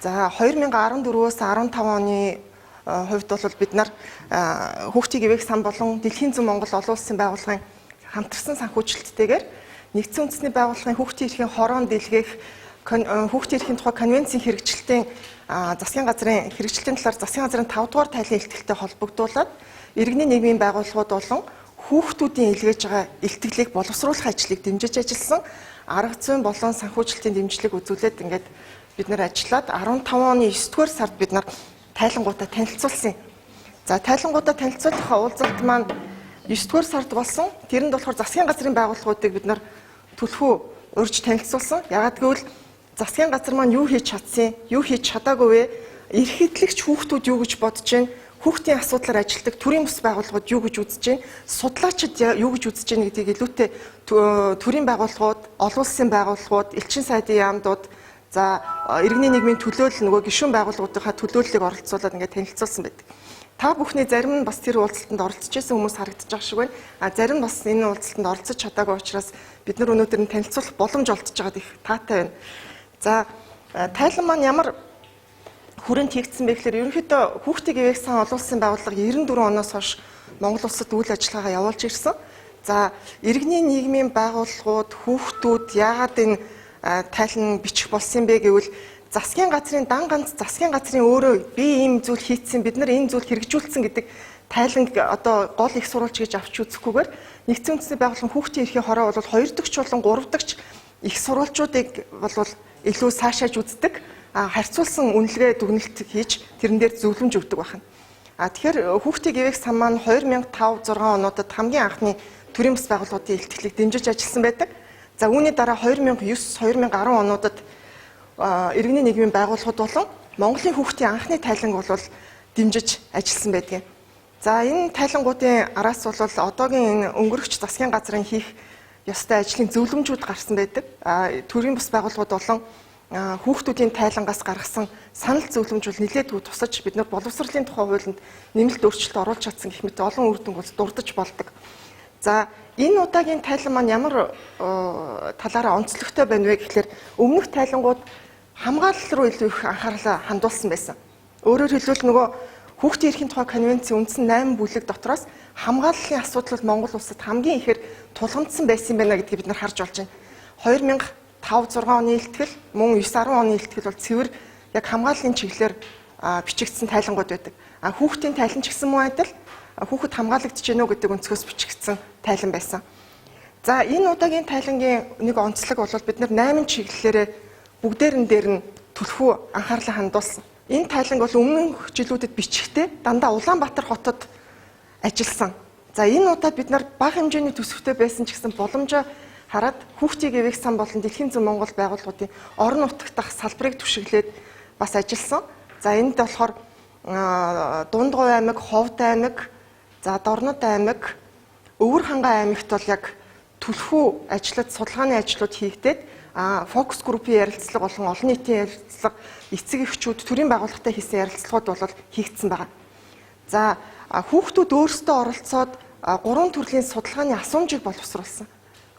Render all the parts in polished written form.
За 2014-өөс 15 оны хувьд бол бид нар хүүхдийн эвэг сан болон Дэлхийн зүүн Монгол олон улсын байгууллагын хамтарсан санхүүжилттэйгээр нэгдсэн үндэсний байгууллагын хүүхдийн эрхийн хорон дэлгээх хүүхдийн эрхийн тухай конвенцийн хэрэгжилтийн засгийн газрын хэрэгжилтийн талаар засгийн газрын 5 дугаар тайлан илтгэлтэй холбогдуулаад иргэний нийгмийн байгууллагууд болон хүүхдүүдийн илгээж байгаа илтгэлийг боловсруулах ажлыг дэмжиж ажилласан арга зүйн болон санхүүжилтийн дэмжлэг үзүүлээд ингээд бид нар ажиллаад 15 оны 9 дугаар сард бид нар тайлангуудаа танилцуулсан. За тайлангуудаа танилцуулах уулзалт маань 9 дугаар сард болсон. Тэрэнд болохоор засгийн газрын байгууллагуудыг бид нар түлхүү урьж танилцуулсан. Яагаад гэвэл засгийн газар маань юу хийж чадсан, юу хийж чадаагүй вэ? Эрх хэдлэгч хүүхдүүд юу гэж бодож байна? Хүүхдийн асуудлаар ажилладаг төрийн бус байгууллагууд юу гэж үзэж байна? Судлаачид юу гэж үзэж байна гэдгийг илүүтэй төрийн байгууллагууд, олон улсын байгууллагууд, элчин сайдын яамдууд, за иргэний нийгмийн төлөөлөл нөгөө гишүүн байгууллагуудынхаа төлөөллийг оролцуулаад ингээд танилцуулсан байдаг. Та бүхний зарим нь бас тэр уулзалтанд оролцож байсан хүмүүс харагдаж байгаа шиг байна. Зарим нь бас энэ уулзалтанд оролцож чадаагүй учраас бид нар өнөөдөр нь танилцуулах боломж олдож байгаад их таатай байна. За тайлан маань ямар хүрээнд хийгдсэн бэ гэхээр ерөнхийдөө хүүхдийн эвэг сан олон улсын байгууллага 94 оноос хойш Монгол улсад үйл ажиллагаагаа явуулж ирсэн. За иргэний нийгмийн байгууллагууд, хүүхдүүд яагаад энэ тайлан бичих болсон бэ гэвэл засгийн газрын дан ганц засгийн газрын өөрөө би ийм зүйл хийцэн, бид нар энэ зүйл хэрэгжүүлсэн гэдэг тайлан одоо гол их сурвалж гэж авч үзэхгүйгээр нэгдсэн үндэсний байгууллагын хүүхдийн эрхийн хороо бол 2 дахь болон 3 дахь их сурвалжуудыг бол илүү сайшааж үздэг. Харьцуулсан үнэлгээ дүгнэлт хийж тэрэн дээр зөвлөмж өгдөг байна. Тэгэхээр хүүхдийн эвэг сан маань 2005-6 онуудад хамгийн анхны төрийн бас байгууллагуудын илтгэлийг дэмжиж ажилласан байдаг. За үүний дараа 2009-2010 онуудад иргэний нийгмийн байгууллагууд болон Монголын хүүхдийн анхны тайланг бол дэмжиж ажилласан байдаг. За энэ тайлангуудын араас бол одоогийн энэ өнгөрөгч засгийн газрын хийх ёстой ажлын зөвлөмжүүд гарсан байдаг. Төрийн бас байгууллагууд болон хүүхдүүдийн тайлангаас гаргасан санал зөвлөмж бол нэлээд тусаж бид нар боловсролын тухай хуулинд нэмэлт өөрчлөлт оруулж чадсан гэх мэт олон үр дүнг дурдж болдог. За энэ удаагийн тайлан маань ямар талаараа онцлогтой байна вэ гэхээр өмнөх тайлангууд хамгаалал руу илүү их анхаарлаа хандуулсан байсан. Өөрөөр хэлбэл нөгөө хүүхдийн эрхийн тухай конвенцийн үндсэн 8 бүлэг дотроос хамгааллын асуудал бол Монгол улсад хамгийн ихээр тулгамдсан байсан байна гэдгийг бид нар харж болж байна. 2005-6 оны илтгэл, мөн 9-10 оны илтгэл бол цэвэр яг хамгааллын чиглэлээр бичигдсэн тайлангууд байдаг. Хүүхдийн тайлан ч гэсэн мөн адил хүүхэд хамгаалагдж гэнэ үү гэдэг өнцгөөс бичигдсэн тайлан байсан. За энэ удаагийн тайлангийн нэг онцлог бол бид нар 8 чиглэлээрээ бүгдээрэн дээр нь түлхүү анхаарлаа хандуулсан. Энэ тайланг бол өмнөх жилүүдэд бичихтэй дандаа Улаанбаатар хотод ажилласан. За энэ удаад бид нар бага хэмжээний төсөвтэй байсан ч гэсэн боломжоо хараад хүүхдийн эвэг сан болон Дэлхийн зүүн Монгол байгууллагуудын орон нутагт дах салбарыг түшиглээд бас ажилласан. За энд болохоор Дундгой аймаг, Ховд аймаг, за Дорнод аймаг, Өвөр хангай аймагт бол яг түлхүү ажлууд, судалгааны ажлууд хийгдээд фокус группийн ярилцлага болон олон нийтийн ярилцлага, эцэг эхчүүд, төрийн байгууллагатай хийсэн ярилцлагууд бол хийгдсэн байна. За хүүхдүүд өөрсдөө оролцоод 3 төрлийн судалгааны асуумжийг боловсруулсан.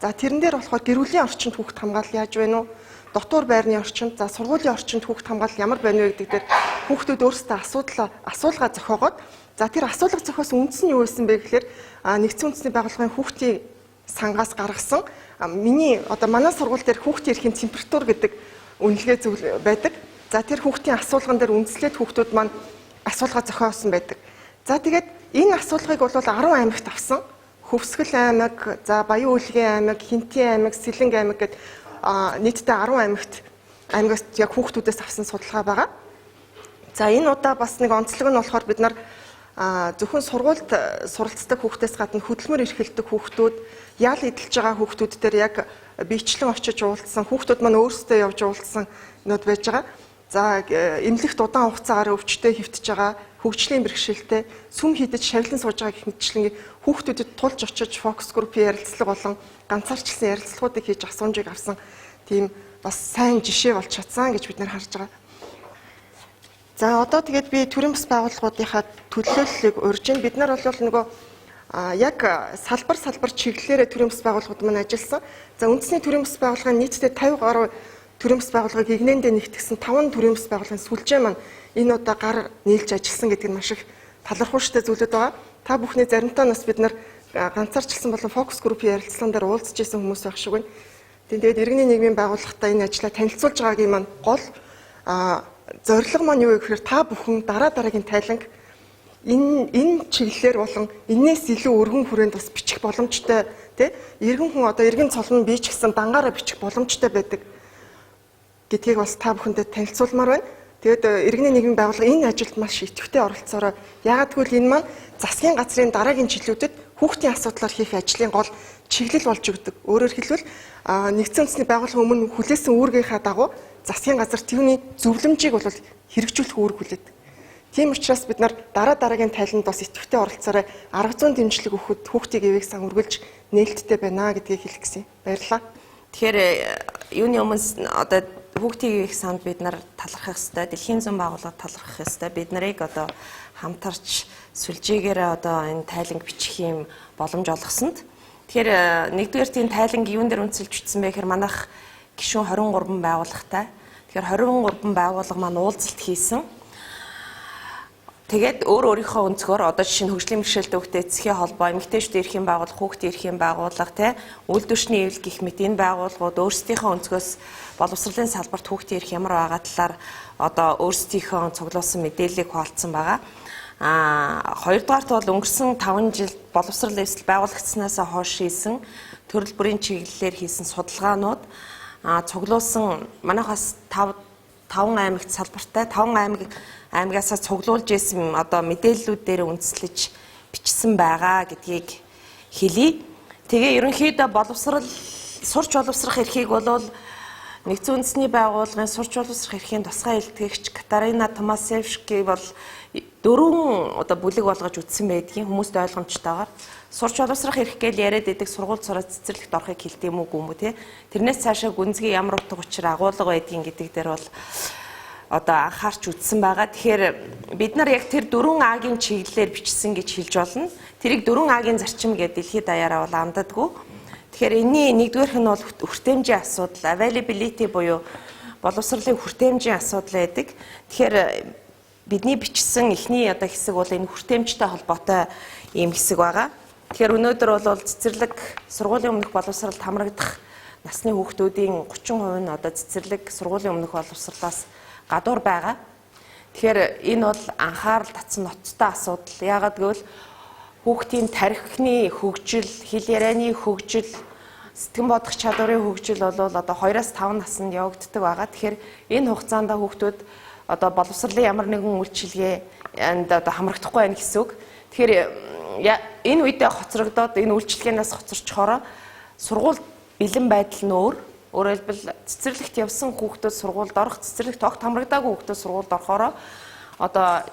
За тэрэн дээр болохоор гэр бүлийн орчинд хүүхд хамгаалал яаж байна уу? Дотор байрны орчинд, за сургуулийн орчинд хүүхд хамгаалал ямар байна вэ гэдэг дээр хүүхдүүд өөрсдөө асуулга зохиогоод за тэр асуулга зохиосон үндэс нь юу байсан бэ гэхээр нэгдсэн үндэсний байгууллагын хүүхдийн сангаас гаргасан манай сургууль дээр хүүхдийн эрхийн температур гэдэг үнэлгээ зүйл байдаг. За тэр хүүхдийн асуулган дээр үндэслээд хүүхдүүд маань асуулга зохиосон байдаг. За тэгээд энэ асуулгыг бол 10 аймагт авсан. Хөвсгөл аймаг, за Баян Улгийн аймаг, Хинтийн аймаг, Сэлэнг аймаг гэдэг нийтдээ 10 аймагаас яг хүүхдүүдээс авсан судалгаа байгаа. За энэ удаа бас нэг онцлог нь болохоор бид нар зөвхөн сургуульд суралцдаг хүүхдээс гадна хөдөлмөр эрхэлдэг хүүхдүүд, ял эдэлж байгаа хүүхдүүд дээр яг биечлэн очиж уулзсан, хүүхдүүд маань өөрсдөө явж уулзсан нүүд байж байгаа. За эмнэлэгт удаан хугацаагаар өвчтөе хөвтөж байгаа, хөгжлийн бэрхшээлтэй, сүм хідэж шавлан сууж байгаа гэх мэтчлэн хүүхдүүдэд тулж очиж фокус группийн ярилцлага болон ганцаарчлсан ярилцлагуудыг хийж асуумжийг авсан тийм бас сайн жишээ болж чадсан гэж бид нар харж байгаа. За одоо тэгээд би төрийн бас байгууллагуудынхаа төлөөллийг урьж байна. Бид нар бол нөгөө яг салбар чиглэлээрээ төрийн бас байгууллагууд маань ажилласан. За үндэсний төрийн бас байгууллагын нийтдээ 50 гаруй төрийн бас байгууллагыг игнэндээ нэгтгсэн 5 төрийн бас байгууллагын сүлжээ маань энэ удаа гар нийлж ажилласан гэдэг нь маш их талархууштай зүйлүүд байгаа. Та бүхний заримдаа нас бид нар ганцаарчлсан болон фокус группийн ярилцлаган дээр уулзж исэн хүмүүс байх шиг байна. Тэгээд иргэний нийгмийн байгууллагатай энэ ажлаа танилцуулж байгаагийн маань гол зорилго маань юу вэ гэхээр та бүхэн дараагийн тайланг энэ чиглэлээр болон энээс илүү өргөн хүрээнд бас бичих боломжтой тий иргэн хүн одоо иргэн цолн бий ч гэсэн дангаараа бичих боломжтой байдаг гэдгийг бас та бүхэндээ танилцуулмаар байна. Тэгээд иргэний нийгмийн байгууллага энэ ажилд маш идэвхтэй оролцоороо яагаад гэвэл энэ маань засгийн газрын дараагийн жилүүдэд хүүхдийн асуудлаар хийх ажлын гол чиглэл болж өгдөг. Өөрөөр хэлбэл нэгдсэн үндэсний байгууллага өмнө хүлээсэн үүргийнхаа дагуу засгийн газар түүний зөвлөмжийг бол хэрэгжүүлэх үүрэг хүлээдэг. Тийм учраас бид нар дараагийн тайланд бас идэвхтэй оролцоороо арга зүйн дэмжлэг өгөхөд хүүхдийн эвийг сан үргэлж нээлттэй байна гэдгийг хэлэх гэсэн. Баярлалаа. Тэгэхээр юуны өмнө одоо хүүхдийн эвийг санд бид нар талархах ёстой, дэлхийн зүүн байгууллага талархах ёстой. Бид нарыг одоо хамтарч сүлжээгээр одоо энэ тайланг бичих юм боломж олгосонд. Тэгэхээр нэгдүгээр тийм тайланг юун дээр үнэлж бичсэн бэ гэхээр манайх гишүүн 23 байгууллагатай. Тэгэхээр 23 байгууллага маань уулзалт хийсэн. Тэгээд өөрийнхөө өнцгөр одоо жишээ нь хөгжлийн бэрхшээлтэй хүүхдэд эцгийн холбоо, эмэгтэйчүүд эрхийн байгууллага, хүүхдийн эрхийн байгууллага, үйлдвэрчний эвлэл гэх мэт энэ байгууллагууд өөрсдийнхөө өнцгөөс боловсролын салбарт хүүхдийн эрх ямар байгаа талаар одоо өөрсдийнхөө цуглуулсан мэдээллийг хуваалцсан байгаа. Хоёрдугаарт бол өнгөрсөн 5 жил боловсрол эвсэл байгуулагдсанаас хойш хийсэн төрөл бүрийн чиглэлээр хийсэн судалгаанууд цуглуулсан манайхаас 5 аймагт салбартай 5 аймагаас цуглуулж исэн одоо мэдээллүүдээр үндэслэж бичсэн байгаа гэдгийг хэлье. Тэгээ ерөнхийдөө сурч боловсрох эрхийг бол нэгдсэн үндэсний байгууллагын сурч боловсрох эрхийн тусгай илтгэгч Катарина Томасевски бол 4 одоо бүлэг болгож үтсэн байдгийн хүмүүст ойлгомжтойгоор сурч боловсрох эрх гэж яриад идэг сургууль сураад цэцэрлэгт орохыг хэлдэг юм уу те тэрнээс цаашаа гүнзгий ямар утга учир агуулга байдгийн гэдэг дээр бол одоо анхаарч үтсэн байгаа. Тэгэхээр бид нар яг тэр 4 А-гийн чиглэлээр бичсэн гэж хэлж болно. Тэрийг 4 А-гийн зарчим гэдэг дэлхийд даяараа бол андадгүй. Тэгэхээр энэний нэгдүгээрх нь бол хүртээмжийн асуудал, availability буюу боловсролын хүртээмжийн асуудал байдаг. Тэгэхээр бидний бичсэн эхний одоо хэсэг бол энэ хүртээмжтэй холбоотой ийм хэсэг байгаа. Тэгэхээр өнөөдөр бол цэцэрлэг сургуулийн өмнөх боловсролд хамрагдах насны хүүхдүүдийн 30% нь одоо цэцэрлэг сургуулийн өмнөх боловсролоос гадуур байгаа. Тэгэхээр энэ бол анхаарал татсан ноцтой асуудал. Яагаад гэвэл хүүхдийн тархины хөгжил, хэл ярианы хөгжил, сэтгэн бодох чадварын хөгжил бол одоо 2-5 наснд явагддаг байгаа. Тэгэхээр энэ хугацаанд хүүхдүүд одоо боловсролын ямар нэгэн үйлчилгээнд одоо хамрагдахгүй байх гэсэн үг. Тэгэхээр энэ үедээ хоцрогдоод энэ үйлчилгээнээс хоцорчхороо сургууль бэлэн байдал нь өөрөөр хэлбэл цэцэрлэгт явсан хүүхдүүд сургуульд орох, цэцэрлэгт огт хамрагдаагүй хүүхдүүд сургуульд орохороо одоо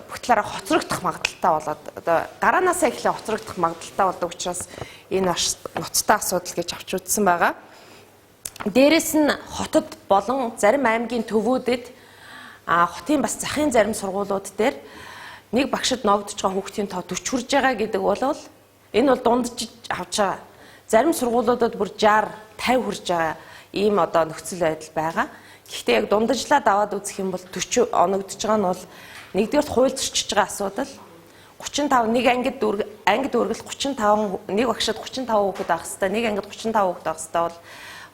бүх талаараа хоцрогдох магадaltaй болоод одоо гараанаасаа эхлээ хоцрогдох магадaltaй болдог учраас энэ ноцтой асуудал гэж авч үзсэн байгаа. Дээрээс нь хотод болон зарим аймгийн төвүүдэд хотын бас захын зарим сургуулиуд дээр нэг багшид ногдож байгаа хүүхдийн тоо 40 хүрж байгаа гэдэг бол энэ бол дундаж авч байгаа. Зарим сургуулиудад бүр 60, 50 хүрж байгаа ийм одоо нөхцөл байдал байгаа. Гэхдээ яг дундажлаад аваад үзэх юм бол 40 оногдож байгаа нь бол нэгдүгээр хууль зөрчиж байгаа асуудал. 35 нэг ангид дүүргэл 35 нэг багшид 35 хүүхэд авах хэвээр нэг ангид 35 хүүхэд авах хэвээр бол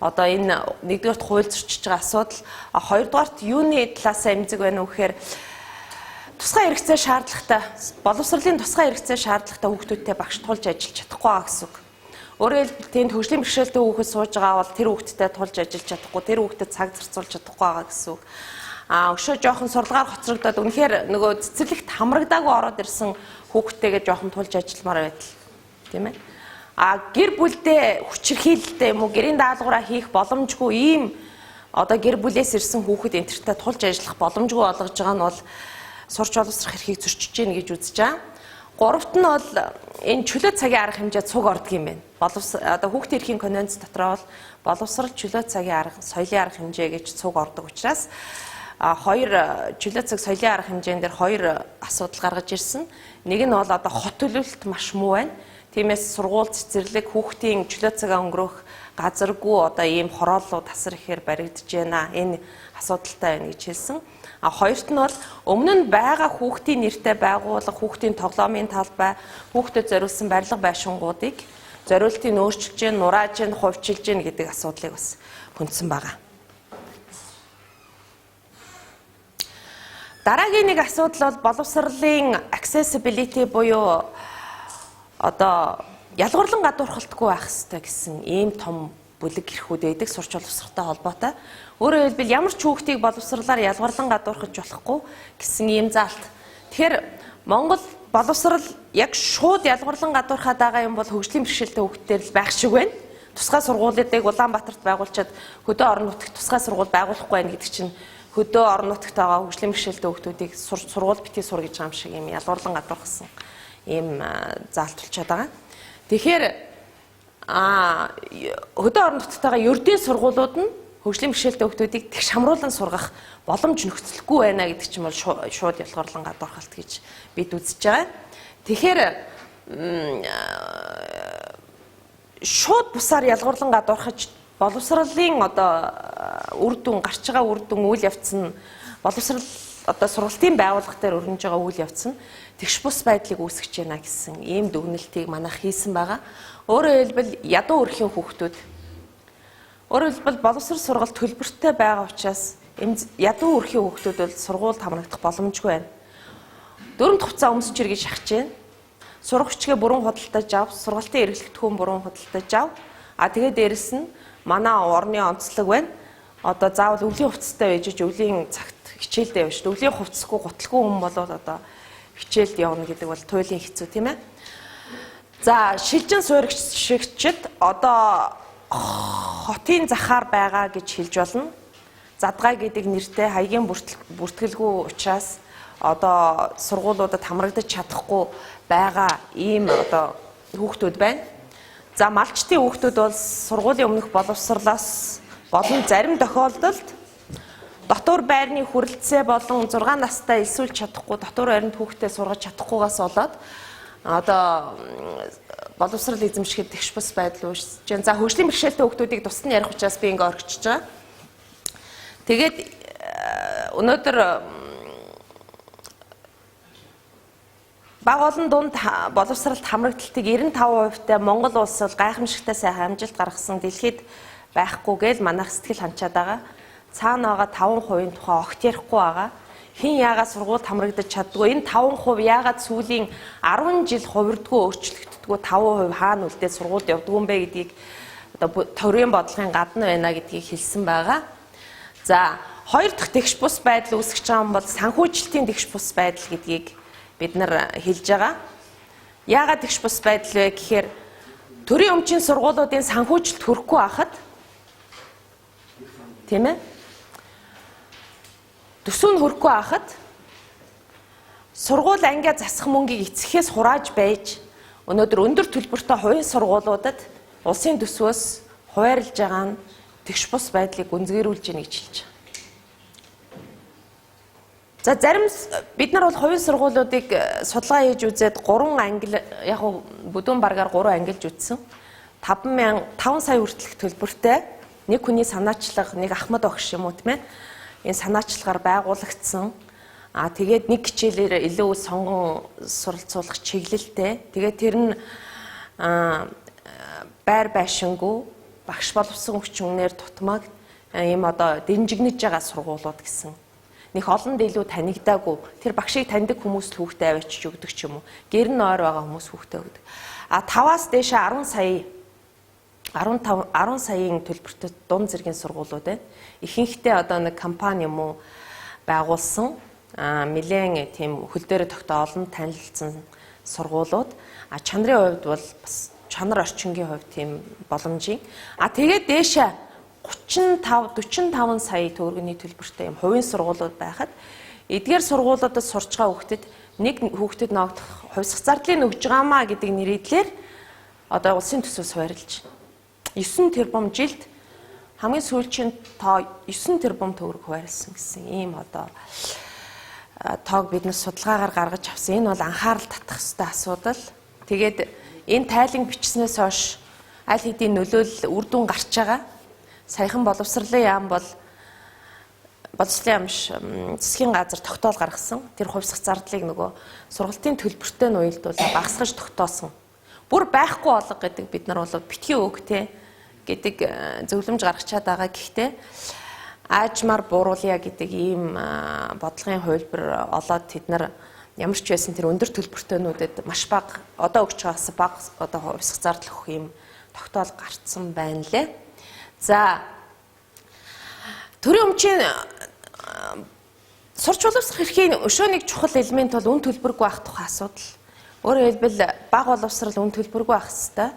одоо энэ нэгдүгээр хууль зөрчиж байгаа асуудал. Хоёрдугаарт юуны талаасаа эмзэг байна уу гэхээр тусгай хэрэгцээ шаардлагатай боловсролын тусгай хэрэгцээ шаардлагатай хүүхдүүдтэй багш тулж ажиллаж чадахгүй байгаа гэсэн үг. Өөрөөр хэлбэл тэнд хөгжлийн бэрхшээлтэй хүүхэд сууж байгаа бол тэр хүүхдэд тулж ажиллаж чадахгүй, тэр хүүхдэд цаг зарцуулж чадахгүй байгаа гэсэн үг. Өшөө жоохон сурлагаар хоцрогдоод үнэхээр нөгөө цэцэрлэгт хамрагдаагүй ороод ирсэн хүүхдтэйгээ жоохон тулж ажилламаар байтал. Тийм ээ. Гэр бүлдээ хүчирхийлэлтэй юм уу, гэрийн даалгавраа хийх боломжгүй ийм одоо гэр бүлээс ирсэн хүүхэд энтертэй тулж ажиллах боломжгүй болгож байгаа нь бол сурч боловсрох эрхийг зөрчиж гэнэ гэж үзэж байгаа. Гуравт нь бол энэ чөлөө цагийн арга хэмжээ цуг ордог юм байна. Одоо хүүхдийн эрхийн конвенц дотроо бол боловсрол чөлөө цагийн арга, соёлын арга хэмжээ гэж цуг ордог учраас хоёр чөлөө цаг соёлын арга хэмжээнд дээр хоёр асуудал гаргаж ирсэн. Нэг нь бол одоо хот төлөвлөлт маш муу байна. Тиймээс сургууль цэцэрлэг хүүхдийн чөлөө цагаа өнгөрөх газаргүй одоо ийм хорооллуу тасар ихээр баригдаж байна. Энэ асуудалтай байна гэж хэлсэн. А хоёрт нь бол өмнө нь байгаа хүүхдийн нэртэй байгууллага, хүүхдийн тоглоомын талбай, хүүхдэд зориулсан барилга байшингуудыг зориултыг өөрчилж гэн, нурааж гэн, хувьчилж гэн гэдэг асуудлыг бас хүндсэн байгаа. Дараагийн нэг асуудал бол боловсролын accessibility буюу одоо ялгуурлан гадуурхалтгүй байх хэрэгтэй гэсэн ийм том бүлэг эрхүүд байдаг сурч боловсролтой холбоотой. Өөрөөр хэлбэл ямар ч хүүхдийг боловсролоор ялгуурлан гадуурхаж болохгүй гэсэн ийм заалт. Тэгэхээр Монгол боловсрол яг шууд ялгуурлан гадуурхаад байгаа юм бол хөгжлийн бэрхшээлтэй хүүхдээр л байх шиг байна. Тусгай сургуулиудыг Улаанбаатарт байгуулчаад хөдөө орон нутагт тусгай сургууль байгуулахгүй байна гэдэг чинь хөдөө орон нутагт байгаа хөгжлийн бэрхшээлтэй хүүхдүүдийг сургууль битгий сур гэж байгаа юм шиг ийм ялгуурлан гадуурхсан ийм заалт болчиход байгаа. Тэгэхээр хөдөө орон нутагт байгаа ердийн сургуулиуд нь хөгжлийн бэрхшээлтэй хүүхдүүдийг тэгш хамруулан сургах боломж нөхцөлгүй байна гэдэг чинь бол шууд ялгуурлан гадуурхалт гэж бид үзэж байгаа. Тэгэхээр шууд бусаар ялгуурлан гадуурхаж боловсролын одоо үр дүн гарч байгаа үр дүн үйл явц нь боловсрол одоо сургалтын байгууллага дээр өрнөж байгаа үйл явц нь тэгш бус байдлыг үүсгэж байна гэсэн ийм дүгнэлтийг манайх хийсэн байгаа. Өөрөөр хэлбэл ядуу өрхийн хүүхдүүд өөрөөр хэлбэл боловсрол сургалт төлбөртэй байгаа учраас энэ ядуу өрхийн хүүхдүүд бол сургуульд хамрагдах боломжгүй байна. 4 хугацаа өмсөж ир гэж шахаж байна. Сурагчгээ бүрэн худалдаж ав, сургалтын эрхлэгдэхүүн бүрэн худалдаж ав. Тэгээ дээрэс нь манай орны онцлог байна. Одоо заавал өвлийн хувцастай байж өвлийн цагт хичээлдээ явна шүү дээ. Өвлийн хувцасгүй гутлгүй хүн бол одоо хичээлд явна гэдэг бол туйлын хэцүү тийм ээ. За шилжин суурьшигчид одоо хотын захаар байгаа гэж хэлж болно. Задгай гэдэг нэртэй хаягийн бүртгэлгүй учраас одоо сургуулиудад хамрагдаж чадахгүй байгаа ийм одоо хүүхдүүд байна. За малчтын хүүхдүүд бол сургуулийн өмнөх боловсрлоос болон зарим тохиолдолд дотор байрны хүрэлцээ болон 6 настай элсүүлж чадахгүй дотор байранд хүүхдээ сургаж чадахгүйгаас болоод одоо боловсрол эзэмшихэд тэгш бус байдал үүсэж байна. За хөгжлийн бэрхшээлтэй хүүхдүүдийг тусад нь ярих учраас би ингээ орхиж байгаа. Тэгээд өнөөдөр бага олон дунд боловсролд хамрагдалтыг 95%-тай Монгол улс бол гайхамшигтай сайхан амжилт гаргасан дэлхийд байхгүй гэж манайх сэтгэл ханчаад байгаа. Цаана байгаа 5% тухай огт ярихгүй байгаа. Хин яагаад сургуульд хамрагдаж чаддгүй? Энэ 5% яагаад сүүлийн 10 жил хувирдгүй өөрчлөгддөггүй 5% хаана үлдээд сургуульд явдгүй юм бэ гэдгийг одоо төврийн бодлогын гадна байна гэдгийг хэлсэн байгаа. За хоёр дахь тэгш бус байдал үүсгэж байгаа юм бол санхүүжилтийн тэгш бус байдал гэдгийг бид нар хэлж байгаа. Яагаад тэгш бус байдал вэ гэхээр төрийн өмчийн сургуулиудын санхүүжилт хүрэхгүй байхад тийм ээ төсөв нь хүрэхгүй байхад сургууль ангиа засах мөнгийг эцэгхээс хурааж байж өнөөдөр өндөр төлбөртэй хувийн сургуулиудад улсын төсвөөс хуваарлж байгаа нь тэгш бус байдлыг гүнзгийрүүлж ийн гэж хэлж байгаа. За зарим бид нар бол хувийн сургуулиудыг судалгаа хийж үзээд 3 англи яг бүдүүн баргаар 3 ангилж үзсэн. 5 сая хүртэлх төлбөртэй нэг хүний санаачлага, нэг Ахмад багш юм уу тийм ээ. Энэ санаачлагаар байгуулагдсан. Тэгээд нэг хичээлээр илүү сонгон суралцуулах чиглэлтэй. Тэгээд тэр нь байр байшингүй багш боловсон хүчнээр тутмаг ийм одоо дэмжигнэж байгаа сургуулиуд гэсэн. Них олонд илүү танигдаагүй тэр багшийг таньдаг хүмүүс л хүүхдээ авчиж өгдөг ч юм уу. Гэр нь ойр байгаа хүмүүс хүүхдээ өгдөг. 5-аас дээшээ 10 саяын төлбөртэй дунд зэргийн сургуулиуд байна. Ихэнхдээ одоо нэг компани юм уу байгуулсан нэлээд тийм хөл дээр тогтоо олон танилцсан сургуулиуд. Чанарын хувьд бол бас чанар орчингийн хувьд тийм боломжийн. Тэгээд дээшээ 45 сая төгрөгийн төлбөртэй юм хувийн сургуулиуд байхад эдгээр сургуулиудад сурч байгаа хүүхдэд нэг хүүхдэд ногдох хувьсах зардлыг өгж байгаамаа гэдэг нэрийдлэр одоо улсын төсвөөс хуваарлж 9 тэрбум жилд хамгийн сүүлчийн тоо 9 тэрбум төгрөг хуваарлсан гэсэн ийм одоо тоог бид нар судалгаагаар гаргаж авсан. Энэ бол анхаарал татах ёстой асуудал. Тэгээд энэ тайлан бичснээс хойш аль хэдийн нөлөөлөл үр дүн гарч байгаа. Саяхан боловсролын яам бол боловсролын яамш засгийн газар тогтоол гаргасан. Тэр хувьсах зардлыг нөгөө сургалтын төлбөртэй нь уялдуулаад багасгаж тогтоосон. Бүр байхгүй болго гэдэг бид нар бол битгий өг те гэдэг зөвлөмж гаргачаад байгаа. Гэхдээ аажмаар бууруулъя гэдэг ийм бодлогын хувилбар олоод тэд нар ямар ч байсан тэр өндөр төлбөртөөнүүдэд маш бага одоо өгч байгаас бага одоо хувьсах зардал өгөх ийм тогтоол гарцсан байна лээ. За төрийн өмчийн сурч боловсрох эрхийн өшөөний чухал элемент бол үн төлбөргүй байх тухай асуудал. Өөрөөр хэлбэл бага боловсрал үн төлбөргүй байх ёстой.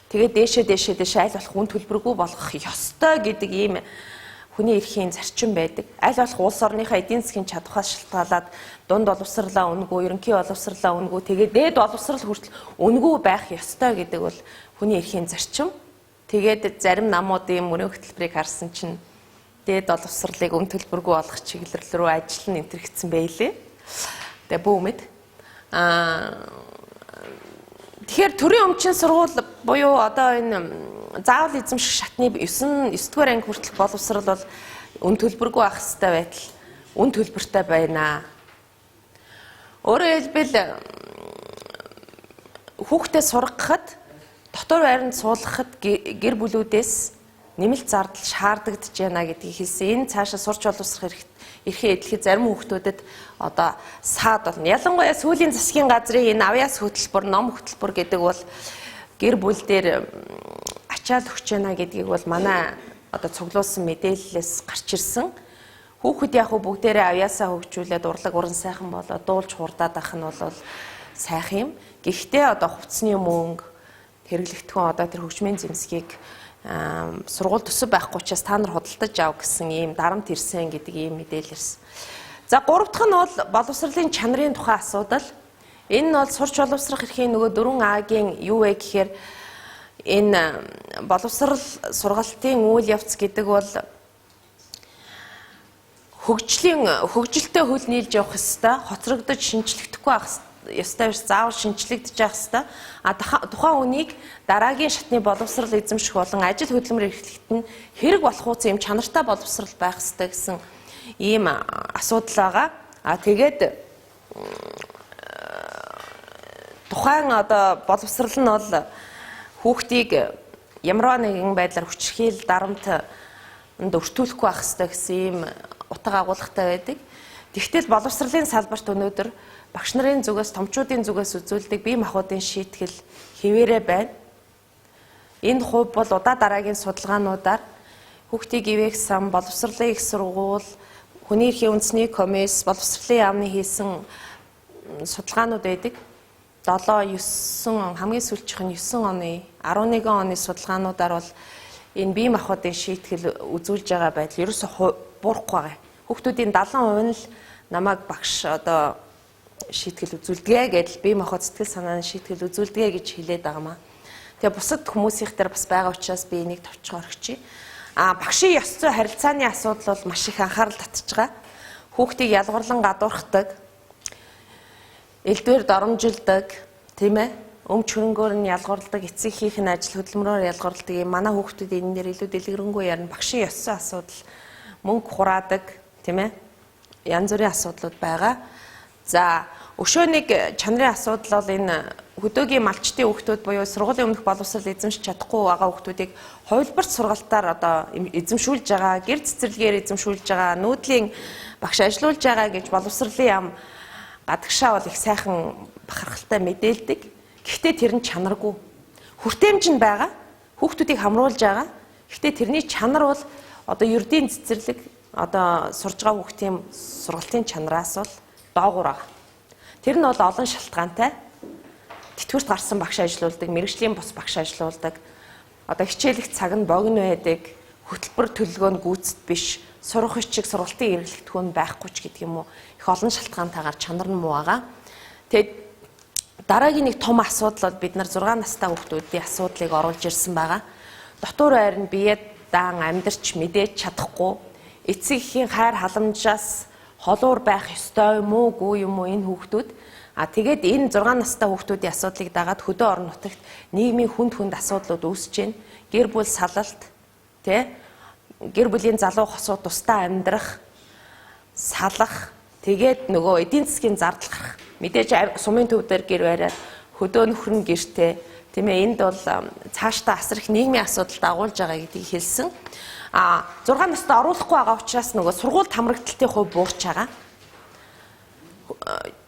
Тэгээд дээшээ аль болох үн төлбөргүй болгох ёстой гэдэг ийм хүний эрхийн зарчим байдаг. Аль болох улс орныхаа эдийн засгийн чадхаас шалтгаалаад дунд боловсралаа үнэгүй, ерөнхий боловсралаа үнэгүй, тэгээд дээд боловсрал хүртэл үнэгүй байх ёстой гэдэг бол хүний эрхийн зарчим. Тэгээд зарим намуудын мөрийн хөтөлбөрийг харсан чинь дээд боловсралыг үн төлбөргүй болгох чиглэл рүү ажиллана энэ төр гэсэн байлээ. Тэгээ бүүмэд тэгэхээр төрийн өмчийн сургууль буюу одоо энэ заавал эзэмших шатны 9-р анги хүртэлх боловсрал бол үн төлбөргүй байх ёстой байтал үн төлбөртэй байна. Өөрөөр хэлбэл хүүхдээ сургахад дотор байранд суулгахад гэр бүлүүдээс нэмэлт зардал шаардагдж байна гэдгийг хэлсэн. Энэ цаашаа сурч боловсрох эрхээ эдлэхэд зарим хүүхдүүдэд одоо саад болно. Ялангуяа сүүлийн засгийн газрын энэ авьяас хөтөлбөр, ном хөтөлбөр гэдэг бол гэр бүл дээр ачаал өгч байна гэдгийг бол манай одоо цуглуулсан мэдээллээс гарч ирсэн. Хүүхэд яг бүгдээрээ авьяасаа хөгжүүлээд урлаг уран сайхан болоод дуулж хурдаад ах нь бол сайхан юм. Гэхдээ одоо хувцсны мөнгө хэрэглэгдэхүүн одоо тэр хөгжмийн зэмсгийг сургууль төсөв байхгүй учраас та нар худалдаж ав гэсэн ийм дарамт ирсэн гэдэг ийм мэдээлэл ирсэн. За гурав дахь нь бол боловсролын чанарын тухай асуудал. Энэ нь бол сурч боловсрох эрхийн нөгөө 4А-гийн юу вэ гэхээр энэ боловсрал сургалтын үйл явц гэдэг бол хөгжилтэй хөл нийлж явах ёстой, хоцрогдож шинжлэхдэггүй байх ёстой биш, заавал шинжлэгдэж явах ёстой. Тухайн үнийг дараагийн шатны боловсрал эзэмших болон ажил хөдөлмөр эрхлэлт нь хэрэг болох ууц юм чанартай боловсрал байх ёстой гэсэн ийм асуудал байгаа. Тэгээд тухайн одоо боловсрал нь бол хүүхдийг ямар нэгэн байдлаар хүчирхийл дарамт өртүүлэхгүй байх ёстой гэсэн ийм утга агуулгатай байдаг. Тэгтэл боловсролын салбарт өнөөдөр багш нарын зүгээс, томчуудын зүгээс үзүүлдэг бие махбодын шийтгэл хэвээрээ байна. Энэ хувь бол удаа дараагийн судалгаануудаар хүүхдийн ивэх сан, боловсролын их сургууль, хүний эрхийн үндэсний комисс, боловсролын яамны хийсэн судалгаанууд байдаг. 7-9 хамгийн сүүлчийнх нь 9 оны 11 оны судалгаануудаар бол энэ бие махбодын шийтгэл үзүүлж байгаа байдал ерөөсөө буурахгүй байгаа. Хүүхдүүдийн 70% нь л намайг багш одоо шийтгэл үзүүлдэгэ гэдэл бие махбод сэтгэл санааны шийтгэл үзүүлдэгэ гэж хэлээд байгаамаа. Тэгээ бусад хүмүүсийнх дээр бас байгаа учраас би энийг товчхон орхичээ. Багшийн ёс зүй харилцааны асуудал бол маш их анхаарал татж байгаа. Хүүхдийг ялгарлан гадуурхдаг, элдвэр доромжилдаг, тийм ээ? Өмч хөрөнгөөр нь ялгарладаг, эцэг хийх нь ажил хөдөлмөрөөр ялгарладаг юм. Манай хүүхдүүд энэ дээр илүү дэлгэрэнгүй ярина. Багшийн ёс зүй асуудал, мөнгө хураадаг, тийм ээ? Янз бүрийн асуудлууд байгаа. За, өшөөнийг чанарын асуудал бол энэ хөдөөгийн малчтын хүүхдүүд буюу сургуулийн өмнөх боловсрол эзэмшиж чадахгүй байгаа хүүхдүүдийг хувилбарт сургалтаар одоо эзэмшүүлж байгаа, гэр цэцэрлэгээр эзэмшүүлж байгаа, нүүдлийн багш ажилуулж байгаа гэж боловсролын яам гадагшаа бол их сайхан бахархалтай мэдээлдэг. Гэхдээ тэр нь чанаргүй. Хүртээмж нь байгаа. Хүүхдүүдийг хамруулж байгаа. Гэхдээ тэрний чанар бол одоо ердийн цэцэрлэг одоо сурж байгаа хүүхдийн сургалтын чанараас бол доогуур байгаа. Тэр нь бол олон шалтгаантай. Тэтгэврт гарсан багш ажилуулдаг, мэргэжлийн бус багш ажилуулдаг. Одоо хичээлэх цаг нь богино байдаг. Хөтөлбөр төлөвлөгөө нь гүйцэд биш. Сурах хичээг сургалтын эргэлтгүүн байхгүй ч гэдэг юм уу. Их олон шалтгаантайгаар чанар нь муу байгаа. Тэгээд дараагийн нэг том асуудал бол бид нар 6 настай хүүхдүүдийн асуудлыг оруулж ирсэн байгаа. Дотор байр нь биеэ даан амьдарч мэдээж чадахгүй. Эцэг эхийн хайр халамжаас холуур байх ёстой юм уугүй юм уу энэ хүүхдүүд Тэгээд энэ 6 настай хүүхдүүдийн асуудлыг дагаад хөдөө орон нутагт нийгмийн хүнд асуудлууд үүсэж байна. Гэр бүл салалт, гэр бүлийн залуу хосууд тусдаа амьдрах, салах, тэгээд нөгөө эдийн засгийн зардал гарах. Мэдээж сумын төв дээр гэр бариад хөдөө нөхөр нь гэртээ, тийм ээ, энд бол цаашдаа асар их нийгмийн асуудал дагуулж байгаа гэдгийг хэлсэн. 6 настай оруулахгүй байгаа учраас нөгөө сургууль хамрагдалтын хувь буурч байгаа.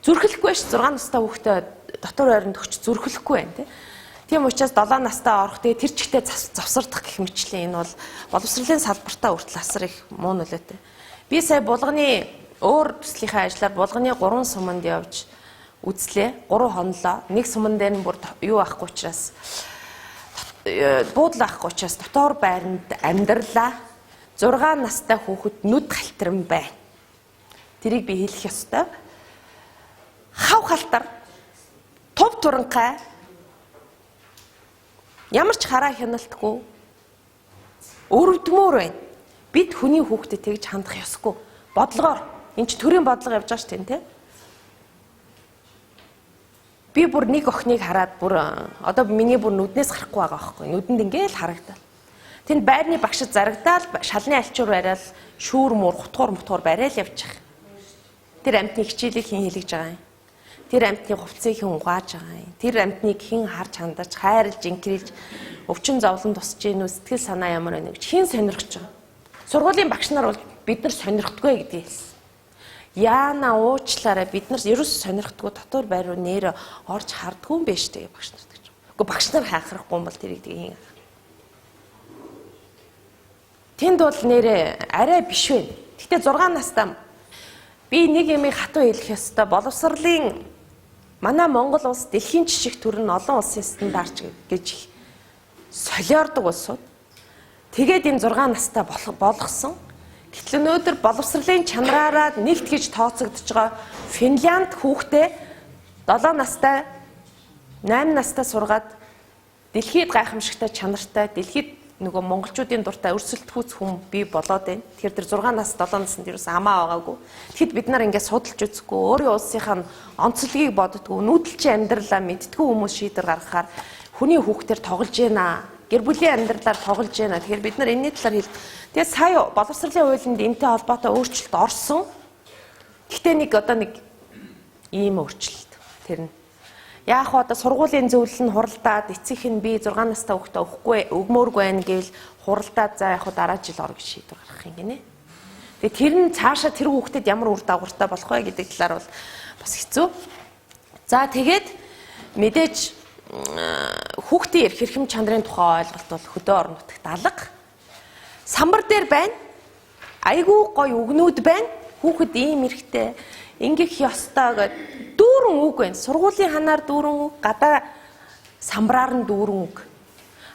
Зүрхлэхгүй ш 6 настай хүүхдээ дотор байранд өгч зүрхлэхгүй байна тийм учраас 7 настай орох тэгээ тэр чигтээ завсардах гэх мэтлээ энэ бол боловсролын салбартаа хүртэл асар их муу нөлөөтэй. Би сая булганы өөр төслийнхээ ажлаар булганы 3 суманд явж үзлээ. 3 хонлоо. Нэг суман дээр нь бүр юу ахгүй учраас буудлаа ахгүй учраас дотор байранд амьдралаа. 6 настай хүүхэд нүд халтарн байна. Тэрийг би хэлэх ёстой. Хав халтар, тув туранхай, ямар ч хараа хяналтгүй, өрөвдмөр байна. Бид хүний хүүхдэд тэгж хандах ёсгүй. Бодлогоор, энэ ч төрийн бодлого явж байгаа шүү дээ, тийм. Би бүр нэг охиныг хараад бүр одоо миний бүр нүднээс гарахгүй байгаа байхгүй. Нүдэнд ингээл харагдал. Тэнд байрны багшид зарагдаал, шалны альчуур бариад, шүүр муур, хутгуур бариад явж байгаа. Тэр амтны хичээлийг хэн хэлж байгаа юм? Тэр амтны хувцсыг хэн угааж байгаа юм? Тэр амтныг хэн харж хандаж, хайрлж, инкрилж, өвчин зовлон тусч гин үү, сэтгэл санаа ямар байна гэж хэн сонирхож байгаа. Сургуулийн багш нар бол бид нар сонирхдаггүй гэдгийг хэлсэн. Яана уучлаарай, бид нар ерөөс сонирхдаггүй дотор байр руу нэрэ орж хардггүй юм биш тэгээ багш нарт гэж. Гэхдээ багш нар хайхрахгүй юм бол тэрийг тэгээ хийн. Тэнд бол нэрэ арай биш вэ. Гэхдээ 6 настай би нэг юм хатуу хэлэх ёстой. Боловсролын манай Монгол улс дэлхийн жишг төрн олон улсын стандарт гэж солиордог улсууд. Тэгээд энэ 6 настай болгосон. Гэтэл өнөөдөр боловсролын чанараараа нэгт гэж тооцогдож байгаа Финлянд хүүхдээ 7 настай 8 настай сургаад дэлхийд гайхамшигтай чанартай дэлхийд нөгөө монголчуудын дуртай өрсөлдөхүүц хүн бий болоод байна. Тэгэхээр тэр 6 нас 7 наснд ерөөс амаа байгаагүй. Тэгэхэд бид нар ингээд судалж үзэхгүй, өөрийн улсынхаа онцлогийг боддгоо, нүүдэлчин амьдралаа мэдтгүү хүмүүс шийдвэр гаргахаар хүний хүүхдээр тоглож байна. Гэр бүлийн амьдралаар тоглож байна. Тэгэхээр бид нар энэний талаар хэл. Тэгээд сая боловсролын хуулинд энэтэй холбоотой өөрчлөлт орсон. Гэхдээ нэг ийм өөрчлөлт. Тэр нь яг одоо сургуулийн зөвлөл нь хуралдаад эцэг нь би 6 настай хүүхдээ өгмөөргүй байх гэвэл хуралдаад за яг дараа жил ор гэж шийдвэр гаргах юм гинэ. Тэгээ тэр нь цаашаа тэр хүүхдэд ямар үр дагавартай болох вэ гэдэг талаар бол бас хэцүү. За тэгээд мэдээж хүүхдийн эрх хэрхэм чанарын тухай ойлголт бол хөдөө орон нутагт алга. Самбар дээр байна. Айгүй гоё үгнүүд байна. Хүүхэд ийм эрхтэй ингэх ёстой гэдэг дүүрэн үг байна. Сургуулийн ханаар дүүрэн үг, гадаа самбраар нь дүүрэн үг.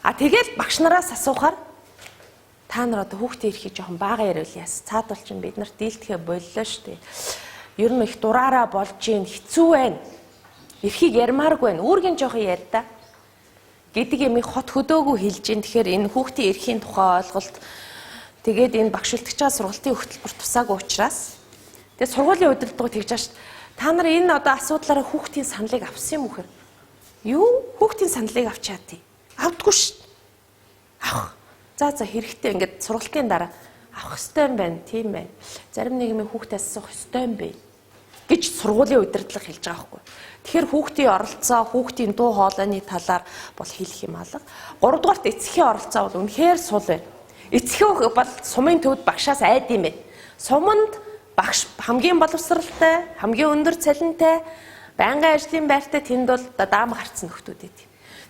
Тэгэл багш нараас асуухаар та нар одоо хүүхдийн эрхийг жоохон бага яриул яас. Цаадвал чинь бид нарт дийлдэхэ боллоо шүү дээ. Ер нь их дураараа болж гин хэцүү байна. Эрхийг ярмааргүй байна. Үүргийн жоохон ярь та. Гэдэг юм хот хөдөөгүй хэлж гин. Тэгэхээр энэ хүүхдийн эрхийн тухай ойлголт тэгээд энэ багшилтгчаа сургалтын хөтөлбөр тусаагүй учраас тэгээд сургуулийн удирдлагыг тэгж ааш та нар энэ одоо асуудлаараа хүүхдийн саналыг авсан юм үхээр юу хүүхдийн саналыг авчаад тий авдаггүй шүү авах за хэрэгтэй ингээд сургалтын дараа авах ёстой юм байна тийм байна зарим нийгмийн хүүхдээс асуух ёстой юм бэ гэж сургуулийн удирдлага хэлж байгаа байхгүй тэгэхээр хүүхдийн оролцоо хүүхдийн дуу хоолойны талаар бол хэлэх юм алга 3 дугаарт эцгийн оролцоо бол үнэхээр сул байна эцгийн бол сумын төвд багшаас айд юм байна суманд багш хамгийн боловсралтай, хамгийн өндөр цалинтай, байнгын ажлын байртай тэнд бол даам гарцсан нөхдүүд байт.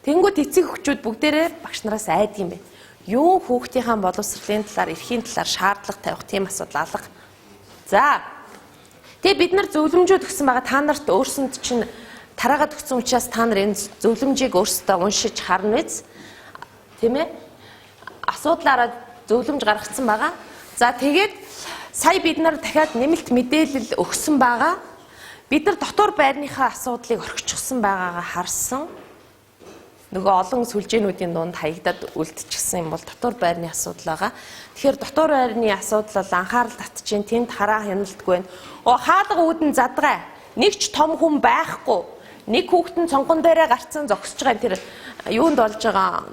Тэнгүүд эцэг эхчүүд бүгдээрээ багш нараас айд юм байна. Юу хүүхдийнхаа боловсролын талаар, эрхийн талаар шаардлага тавих тийм асуудал алга. За. Тэгээ бид нар зөвлөмжүүд өгсөн байгаа та нарт өөрсөнд чинь тараагаад өгсөн учраас та нар энэ зөвлөмжийг өөрсдөө уншиж харна биз? Тийм ээ? Асуудлаараа зөвлөмж гаргацсан байгаа. За тэгээд сая бид нар дахиад нэмэлт мэдээлэл өгсөн байгаа. Бид нар дотор байрныхаа асуудлыг орхичихсан байгаагаа харсан. Нөгөө олон сүлжээнүүдийн дунд хаягдаад үлдчихсэн юм бол дотор байрны асуудал байгаа. Тэгэхээр дотор байрны асуудал бол анхаарал татчихин тэнд хараа хяналтгүй байна. Хаалга үүдэн задгай. нэг ч том хүн байхгүй. Нэг хүүхэд нь цонхон дээрээ гарцсан зогсож байгаа тэр юунд болж байгаа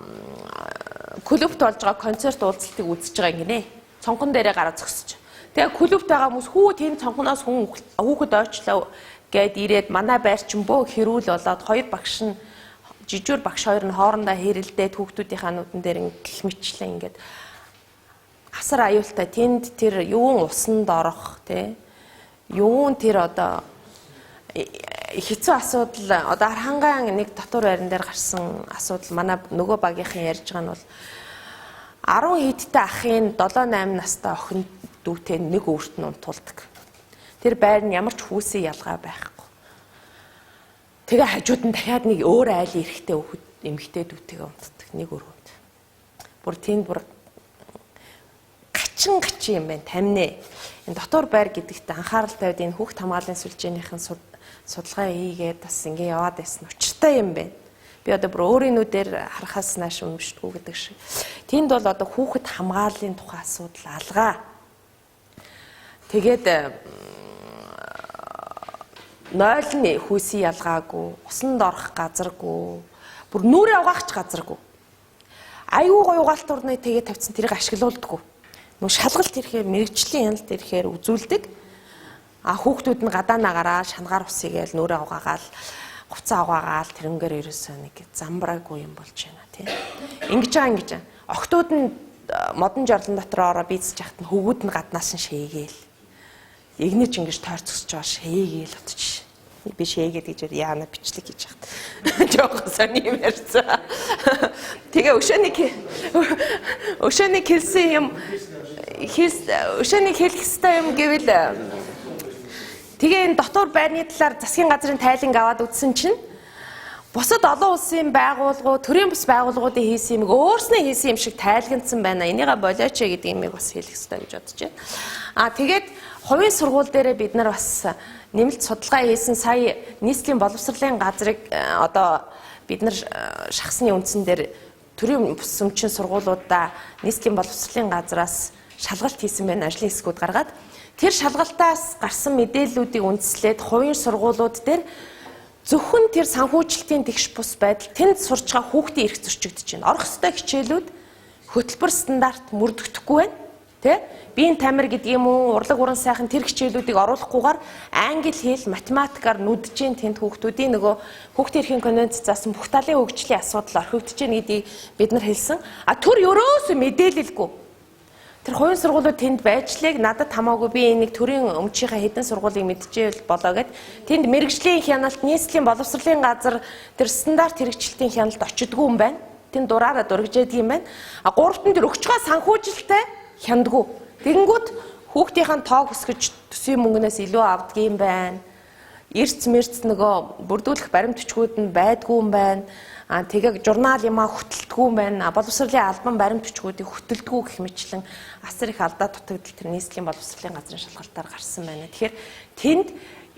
клубт болж байгаа концерт уулзалтыг үзэж байгаа гинэ. Цонхон дээрээ гараа зогсож. Тэгээ клубт байгаа хүмүүс хүү тийм цонхоноос хүүхэд ойчлоо гэд ирээд манай байрчимбөө хэрүүл болоод хоёр багш нь жижигүр багш хоёр нь хоорондоо хэрэлдээд хүүхдүүдийнхаа нүдэн дээр гих мэтлээ ингээд асар аюултай тэнд тэр юун усанд орох тий юун тэр одоо хэцүү асуудал одоо архангаан нэг дотор байран дээр гарсан асуудал манай нөгөө багийнхан ярьж байгаа нь бол 10 хэдтэй ахын 7-8 настай охин дүүтэй нэг өөрт нь унтуулдаг. Тэр байр нь ямар ч хүүсийн ялгаа байхгүй. Тэгээ хажууд нь дахиад нэг өөр айл эрэхтэй эмэгтэй дүүтэйгээ унтдаг нэг өрөөнд. Бүр тэнд бүр гачин юм байна таминэ. Энэ дотор байр гэдэгт анхаарал тавьд энэ хүүхд хамгааллын сүлжээнийхэн судалгаа хийгээд бас ингэ яваад байсан учиртай юм байна. Би одоо бүр өөрийн нүдээр харахаас нааш өмшдгүү гэдэг шиг. Тэнд бол одоо хүүхд хамгааллын тухай асуудал алгаа. Тэгээд нойлны хүүсийн ялгаагүй, усанд орох газаргүй, бүр нүрээ угаахч газаргүй. Аюу гой угаалтурны тэгээд тавьсан тэрийг ашиглуулдаггүй. Нөө шалгалт ирэхээр мэрэгжлийн яналт ирэхээр үзүүлдэг. Хүүхдүүд нь гадаанаагаараа шангаар усыг ял нүрээ угаагаал, хувцас угаагаал тэрнгээр ерөөсөө нэг замбраагүй юм болж байна тийм. Ингэж байгаа. Охтууд нь модон жорлон дотор ороо бийцэж яхад нь хөвгүүд нь гаднаас нь шээгээл. Игнэж ингэж тойрцогсож байгаа шээгээл утчих. Би шээгээд гэж яана бичлэг хийж яхад. Жохон сони юм ярьцаа. Тэгээ өшөөний хэлсэн юм өшөөний хэлэх ёстой юм гэвэл тэгээ энэ дотор байрны талаар засгийн газрын тайланг аваад үзсэн чинь бусад олон улсын байгууллагууд, төрийн бус байгууллагуудын хийсэн юмыг өөрснөө хийсэн юм шиг тайлгнацсан байна. Энийгээ болооч гэдэг юмыг бас хэлэх ёстой гэж бодож байна. Тэгээд хувийн сургууль дээрээ бид нар бас нэмэлт судалгаа хийсэн сая нийслэлийн боловсролын газрыг одоо бид нар шахсны үндсэн дээр төрийн бус өмчин сургуулиудаа нийслэлийн боловсролын газраас шалгалт хийсэн байна, ажлын хэсгүүд гаргаад тэр шалгалтаас гарсан мэдээллүүдийг үндэслээд хувийн сургуулиуд дээр зөвхөн тэр санхүүжилтийн тэгш бус байдал тэнд сурч байгаа хүүхдийн эрх зөрчигдөж байна. Орох ёстой хичээлүүд хөтөлбөр стандарт мөрдөгдөхгүй байна. Тэ? Биеийн тамир гэдэг юм уу, урлаг уран сайхан тэр хичээлүүдийг оруулахгүйгээр англи хэл, математикаар нүдж тэнд хүүхдүүдийн нөгөө хүүхдийн эрхийн конвенц заасан бүх талын хөгжлийн асуудал орхигдож байна гэдгийг бид нар хэлсэн. Төр ерөөсөө мэдээлэлгүй. Тэр хувийн сургуулиуд тэнд байжлыг надад хамаагүй би нэг төрийн өмчийнхаа хэдэн сургуулийг мэдчихэл болоо гэд тэнд мэрэгжлийн хяналт нийслэлийн боловсролын газар тэр стандарт хэрэгжилтийн хяналт очидгүй юм байна. Тэнд дураараа дургижээд юм байна. Гуравт нь тэр өгч байгаа санхүүжилттэй хяндгүй. Тэгэнгүүт хүүхдийн тоог өсгөж төсвийн мөнгнөөс илүү авдаг юм байна. Эрц мэрц нөгөө бүрдүүлэх баримтчгүүд нь байдгүй юм байна. Тэгээ журнал юмаа хөтэлдэггүй юм байна. Боловсролын албан баримтчгүүдийг хөтэлдэггүй гэх мэтлэн асар их алдаа дутагдал тэр нийслэлийн боловсролын газрын шалгалтаар гарсан байна. Тэгэхээр тэнд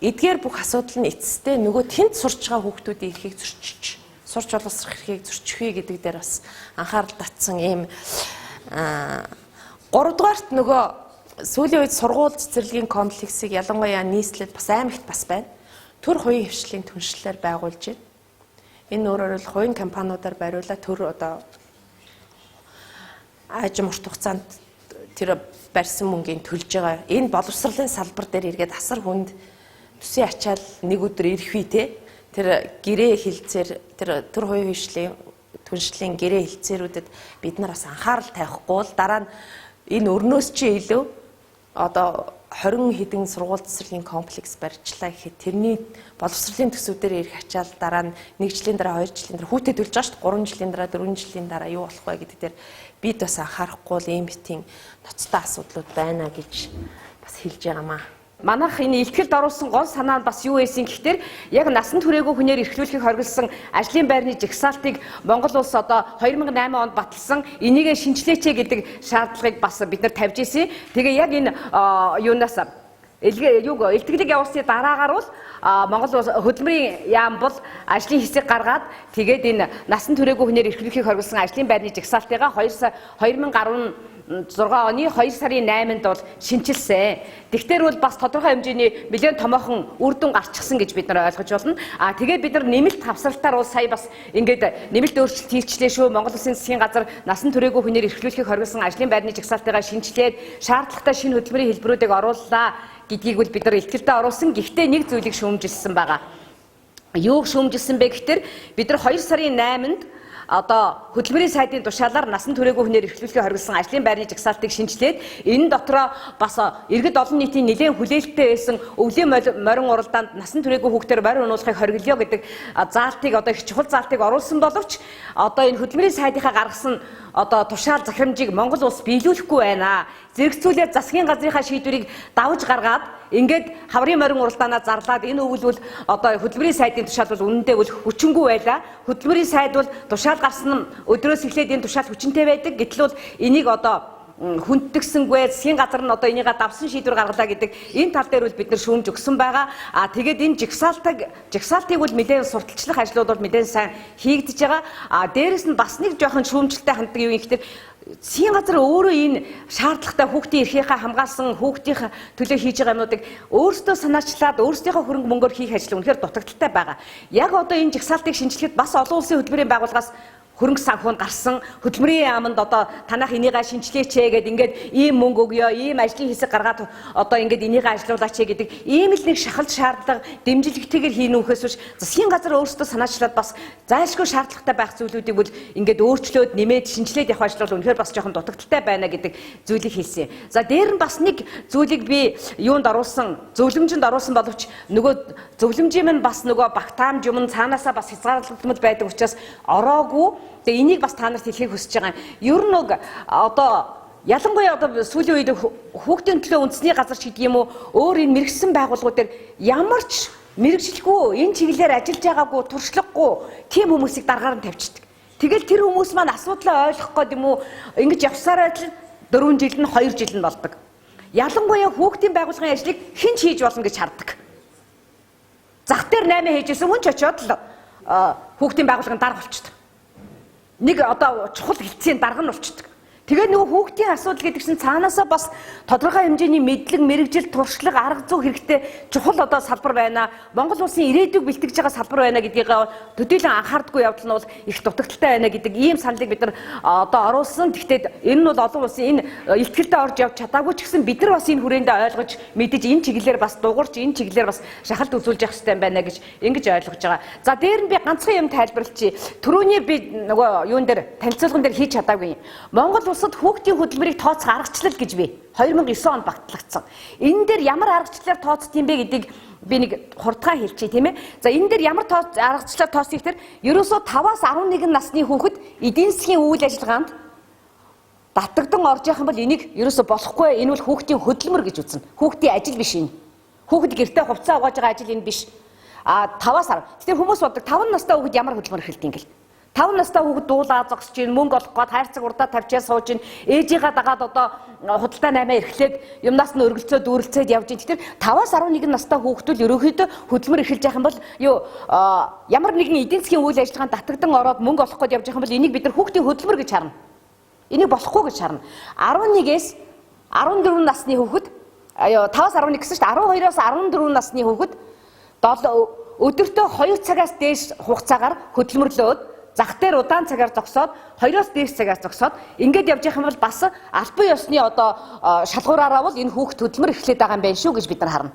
эдгээр бүх асуудал нь эцэстээ нөгөө тэнд сурч байгаа хүүхдүүдийн эрхийг зөрчиж, сурч боловсрох эрхийг зөрчих вэ гэдэг дээр бас анхаарал татсан ийм 3-дугаарт нөгөө сүүлийн үед сургууль цэцэрлэгийн комплексыг ялангуяа нийслэлд бас амар их бас байна. Төр хувийн хвшлийн түншлэлээр байгуулж байна. Энэ өөрөөр хэл хувийн компаниудаар бариулаад төр одоо ажим урт хугацаанд тэр барьсан мөнгөний төлж байгаа. Энэ боловсролын салбар дээр иргэд асар хүнд төсвийн ачаал нэг өдөр ирэх үе те. Тэр гэрээ хилцээр тэр төр хувийн хвшлийн түншлийн гэрээ хилцээрүүдэд бид нар бас анхаарал тавихгүй бол дараа нь энэ өрнөөс чи илүү одоо 20 хэдэн сургууль цэцэрлэгийн комплекс барьчлаа гэхэд тэрний боловсролын төсвүүдээр ирэх ачаал дараа нь 1 жилийн дараа 2 жилийн дараа хүүтэй төлж байгаа шүү дээ 3 жилийн дараа 4 жилийн дараа юу болох вэ гэдэг дээр бид бас анхаарахгүй л ийм битийн ноцтой асуудлууд байна гэж бас хэлж байгаамаа. Манайх энэ илтгэлд оруулсан гол санаа нь бас юу байсан гэхээр яг насан туршаагүй хүнээр эрхлүүлэхийг хориглосон ажлын байрны жагсаалтыг Монгол улс одоо 2008 онд баталсан энийгээ шинжилээч гэдэг шаардлагыг бас бид нар тавьж ирсэн. Тэгээ яг энэ юунаас Илтгэлэг явуулсны дараагаар бол Монгол хөдөлмөрийн яам бол ажлын хэсэг гаргаад тэгээд энэ насан туршаагүй хүнээр эрхлүүлэхийг хориглосон ажлын байрны жагсаалтыгаа 2016 оны 2 сарын 8-нд бол шинчилсэн. Тэгтэр бол бас тодорхой хэмжээний нэлээд томоохон үр дүн гарчихсан гэж бид нар ойлгож байна. Тэгээд бид нар нэмэлт хавсралтаар бол сая бас ингээд нэмэлт өөрчлөлт хийчлээ шүү. Монгол Улсын засгийн газар насан туршаагүй хүнээр эрхлүүлэхийг хориглосон ажлын байрны жагсаалтыгаа шинжилээд шаардлагатай шинэ хөдөлмөрийн хэлбэрүүдийг орууллаа гэдгийг бол бид нар илтгэлдээ оруулсан. Гэхдээ нэг зүйлийг шүүмжилсэн байгаа. Юуг шүүмжилсэн бэ гэхээр бид нар 2 сарын 8-нд одоо хөдөлмөрийн сайдын тушаалаар насан туршаагүй хүнээр эрхлүүлэхийг хориглосон ажлын байрны жагсаалтыг шинжилээд энэ дотроо бас иргэд олон нийтийн нэлээд хүлээлттэй байсан өвлийн морин уралдаанд насан туршаагүй хүүхдээр морин унуулахыг хориглоё гэдэг заалтыг одоо их чухал заалтыг оруулсан боловч одоо энэ хөдөлмөрийн сайдынхаа гаргасан одоо тушаал захирамжийг Монгол улс биелүүлэхгүй байна. Зэрэгцүүлээд засгийн газрынхаа шийдвэрийг давж гаргаад ингээд хаврын морин уралдаанаа зарлаад энэ өвөл бол одоо хөдөлмөрийн сайдын тушаал бол үнэндээ бол хүчингүй байлаа. Хөдөлмөрийн сайд бол тушаал гарсан өдрөөс эхлээд энэ тушаал хүчинтэй байдаг. Гэтэл бол энийг одоо хүндтгсэнгүй засгийн газар нь одоо энийгээ давсан шийдвэр гаргалаа гэдэг энэ тал дээр бол бид нар шүүмж өгсөн байгаа. Тэгээд энэ жагсаалтыг бол мэдээ сурталчлах ажлууд бол мэдээ сайн хийгдэж байгаа. Дээрэс нь бас нэг жоохон шүүмжлэлтэй ханддаг юм ихтэй засгийн газар өөрөө энэ шаардлагатай хүүхдийн эрхийнхээ хамгаалсан хүүхдийн төлөө хийж байгаа юмнуудыг өөрсдөө санаачлаад өөрсдийнхөө хөрөнгө мөнгөөр хийх ажил үнэхээр дутагдaltaй байгаа. Яг одоо энэ жагсаалтыг шинжилэхэд бас олон улсын хөтөлбөрийн байгууллагаас хөрөнгө санхүү гарсан хөдөлмөрийн яамд одоо танах энийгээ шинжилээч гэдэг ингээд ийм мөнгө өгөө, ийм ажлын хэсэг гаргаад одоо ингээд энийгээ ажилуулаач гэдэг ийм л нэг шахалт шаардлага дэмжлэгтэйгээр хийнэ үхээс биш засгийн газар өөрсдөө санаачлаад бас зайлшгүй шаардлагатай байх зүйлүүдийг бол ингээд өөрчлөөд нэмээд шинжилээд явах ажил бол үнэхээр бас жоохон дутагдaltaй байна гэдэг зүйлийг хэлсэн. За дээр нь бас нэг зүйлийг би юунд оруулсан, зөвлөмжөнд оруулсан боловч нөгөө зөвлөмжийн минь бас нөгөө багтаамж юм цаанаасаа бас хязгаарлалтмал байдаг учраас ороогүй. Тэгээ энийг бас та нарт хэлхийг хүсэж байгаа юм. Ер нь одоо ялангуяа одоо сүүлийн үед хүүхдийн төлөө үндэсний газар ч гэдэг юм уу өөр энэ мэрэгсэн байгууллагууд дээр ямар ч мэрэгжлгүй энэ чиглэлээр ажиллаж байгаагүй туршлагагүй тийм хүмүүсийг даргаар нь тавьчихдаг. Тэгэл тэр хүмүүс маань асуудлаа ойлгох гээд юм уу ингэж явсараа л 4 жил нь 2 жил нь болдог. Ялангуяа хүүхдийн байгууллагын ажлыг хэн ч хийж болно гэж харддаг. Зах дээр 8 хийжсэн хүн ч очиод л хүүхдийн байгууллагын дарга болчихдог. Нэг одоо чухал хэлцээний дарга нь болчихдог. Тэгээд нөгөө хүүхдийн асуудал гэдэг чинь цаанаасаа бас тодорхой хэмжээний мэдлэг, мэрэгжил, туршлага, арга зүй хэрэгтэй чухал одоо салбар байна. Монгол улсын ирээдүйг бэлтгэж байгаа салбар байна гэдгийг төдийлөн анхаардаггүй явдал нь бол их дутагдaltaй байна гэдэг ийм саналыг бид нар одоо оруулсан. Гэхдээ энэ нь бол олон улсын энэ илтгэлдээ орж явж чадаагүй ч гэсэн бид нар бас энэ хүрээндээ ойлгож мэдэж энэ чиглэлээр бас дуурч энэ чиглэлээр бас шахалт үзүүлж явах хэрэгтэй байна гэж ингэж ойлгож байгаа. За дээр нь би ганцхан юм тайлбарлачих. Түрүүний би нөгөө юун дээр танилцуулган дээр хийж чадаагүй юм. Монгол улсад хүүхдийн хөдөлмөрийг тооцох аргачлал гэж би 2009 онд багтлагдсан. Энэ дээр ямар аргачлалаар тооцд юм бэ гэдгийг би нэг хурдгаа хэлчихье тийм ээ. За энэ дээр ямар аргачлалаар тооцох гэхээр ерөөсөө 5-аас 11 насны хүүхэд эдийн засгийн үйл ажиллагаанд татагдан орж явах юм бол энийг ерөөсөө болохгүй. Энэ бол хүүхдийн хөдөлмөр гэж үзнэ. Хүүхдийн ажил биш энэ. Хүүхэд гэртээ хувцас угааж байгаа ажил энэ биш. 5-аас 10. Тэгэхээр хүмүүс боддог 5 настай хүүхэд ямар хөдөлмөр эхэлдэг юм гээл. 5 настай хүүхэд дуулаа зогсож чинь мөнгө олох гээд хайрцаг урдаа тавьчаа сууж чинь ээжигээ дагаад одоо худалдаа 8 эрхлээд юмнаас нь өргөлцөө дүүрэлцээд явж чинь. Тэгэхээр 5-аас 11 настай хүүхдүүд ерөөхдөө хөдөлмөр эхэлж явах юм бол ямар нэгэн эдийн засгийн үйл ажиллагаанд татагдан ороод мөнгө олох гээд явж байгаа юм бол энийг бид нар хүүхдийн хөдөлмөр гэж харна. Энийг болохгүй гэж харна. 11-ээс 14 насны хүүхэд 5-аас 11 гэсэн чинь 12-оос 14 насны хүүхэд өдөртөө 2 цагаас дээш хугацаагаар хөдөлмөрлөөд зах дээр удаан цагаар зогсоод 2-оос дээш цагаар зогсоод ингээд явж явах юм бол бас албан ёсны одоо шалгуураараа бол энэ хүүхд хөдөлмөр эхлээд байгаа юм байна шүү гэж бид нар харна.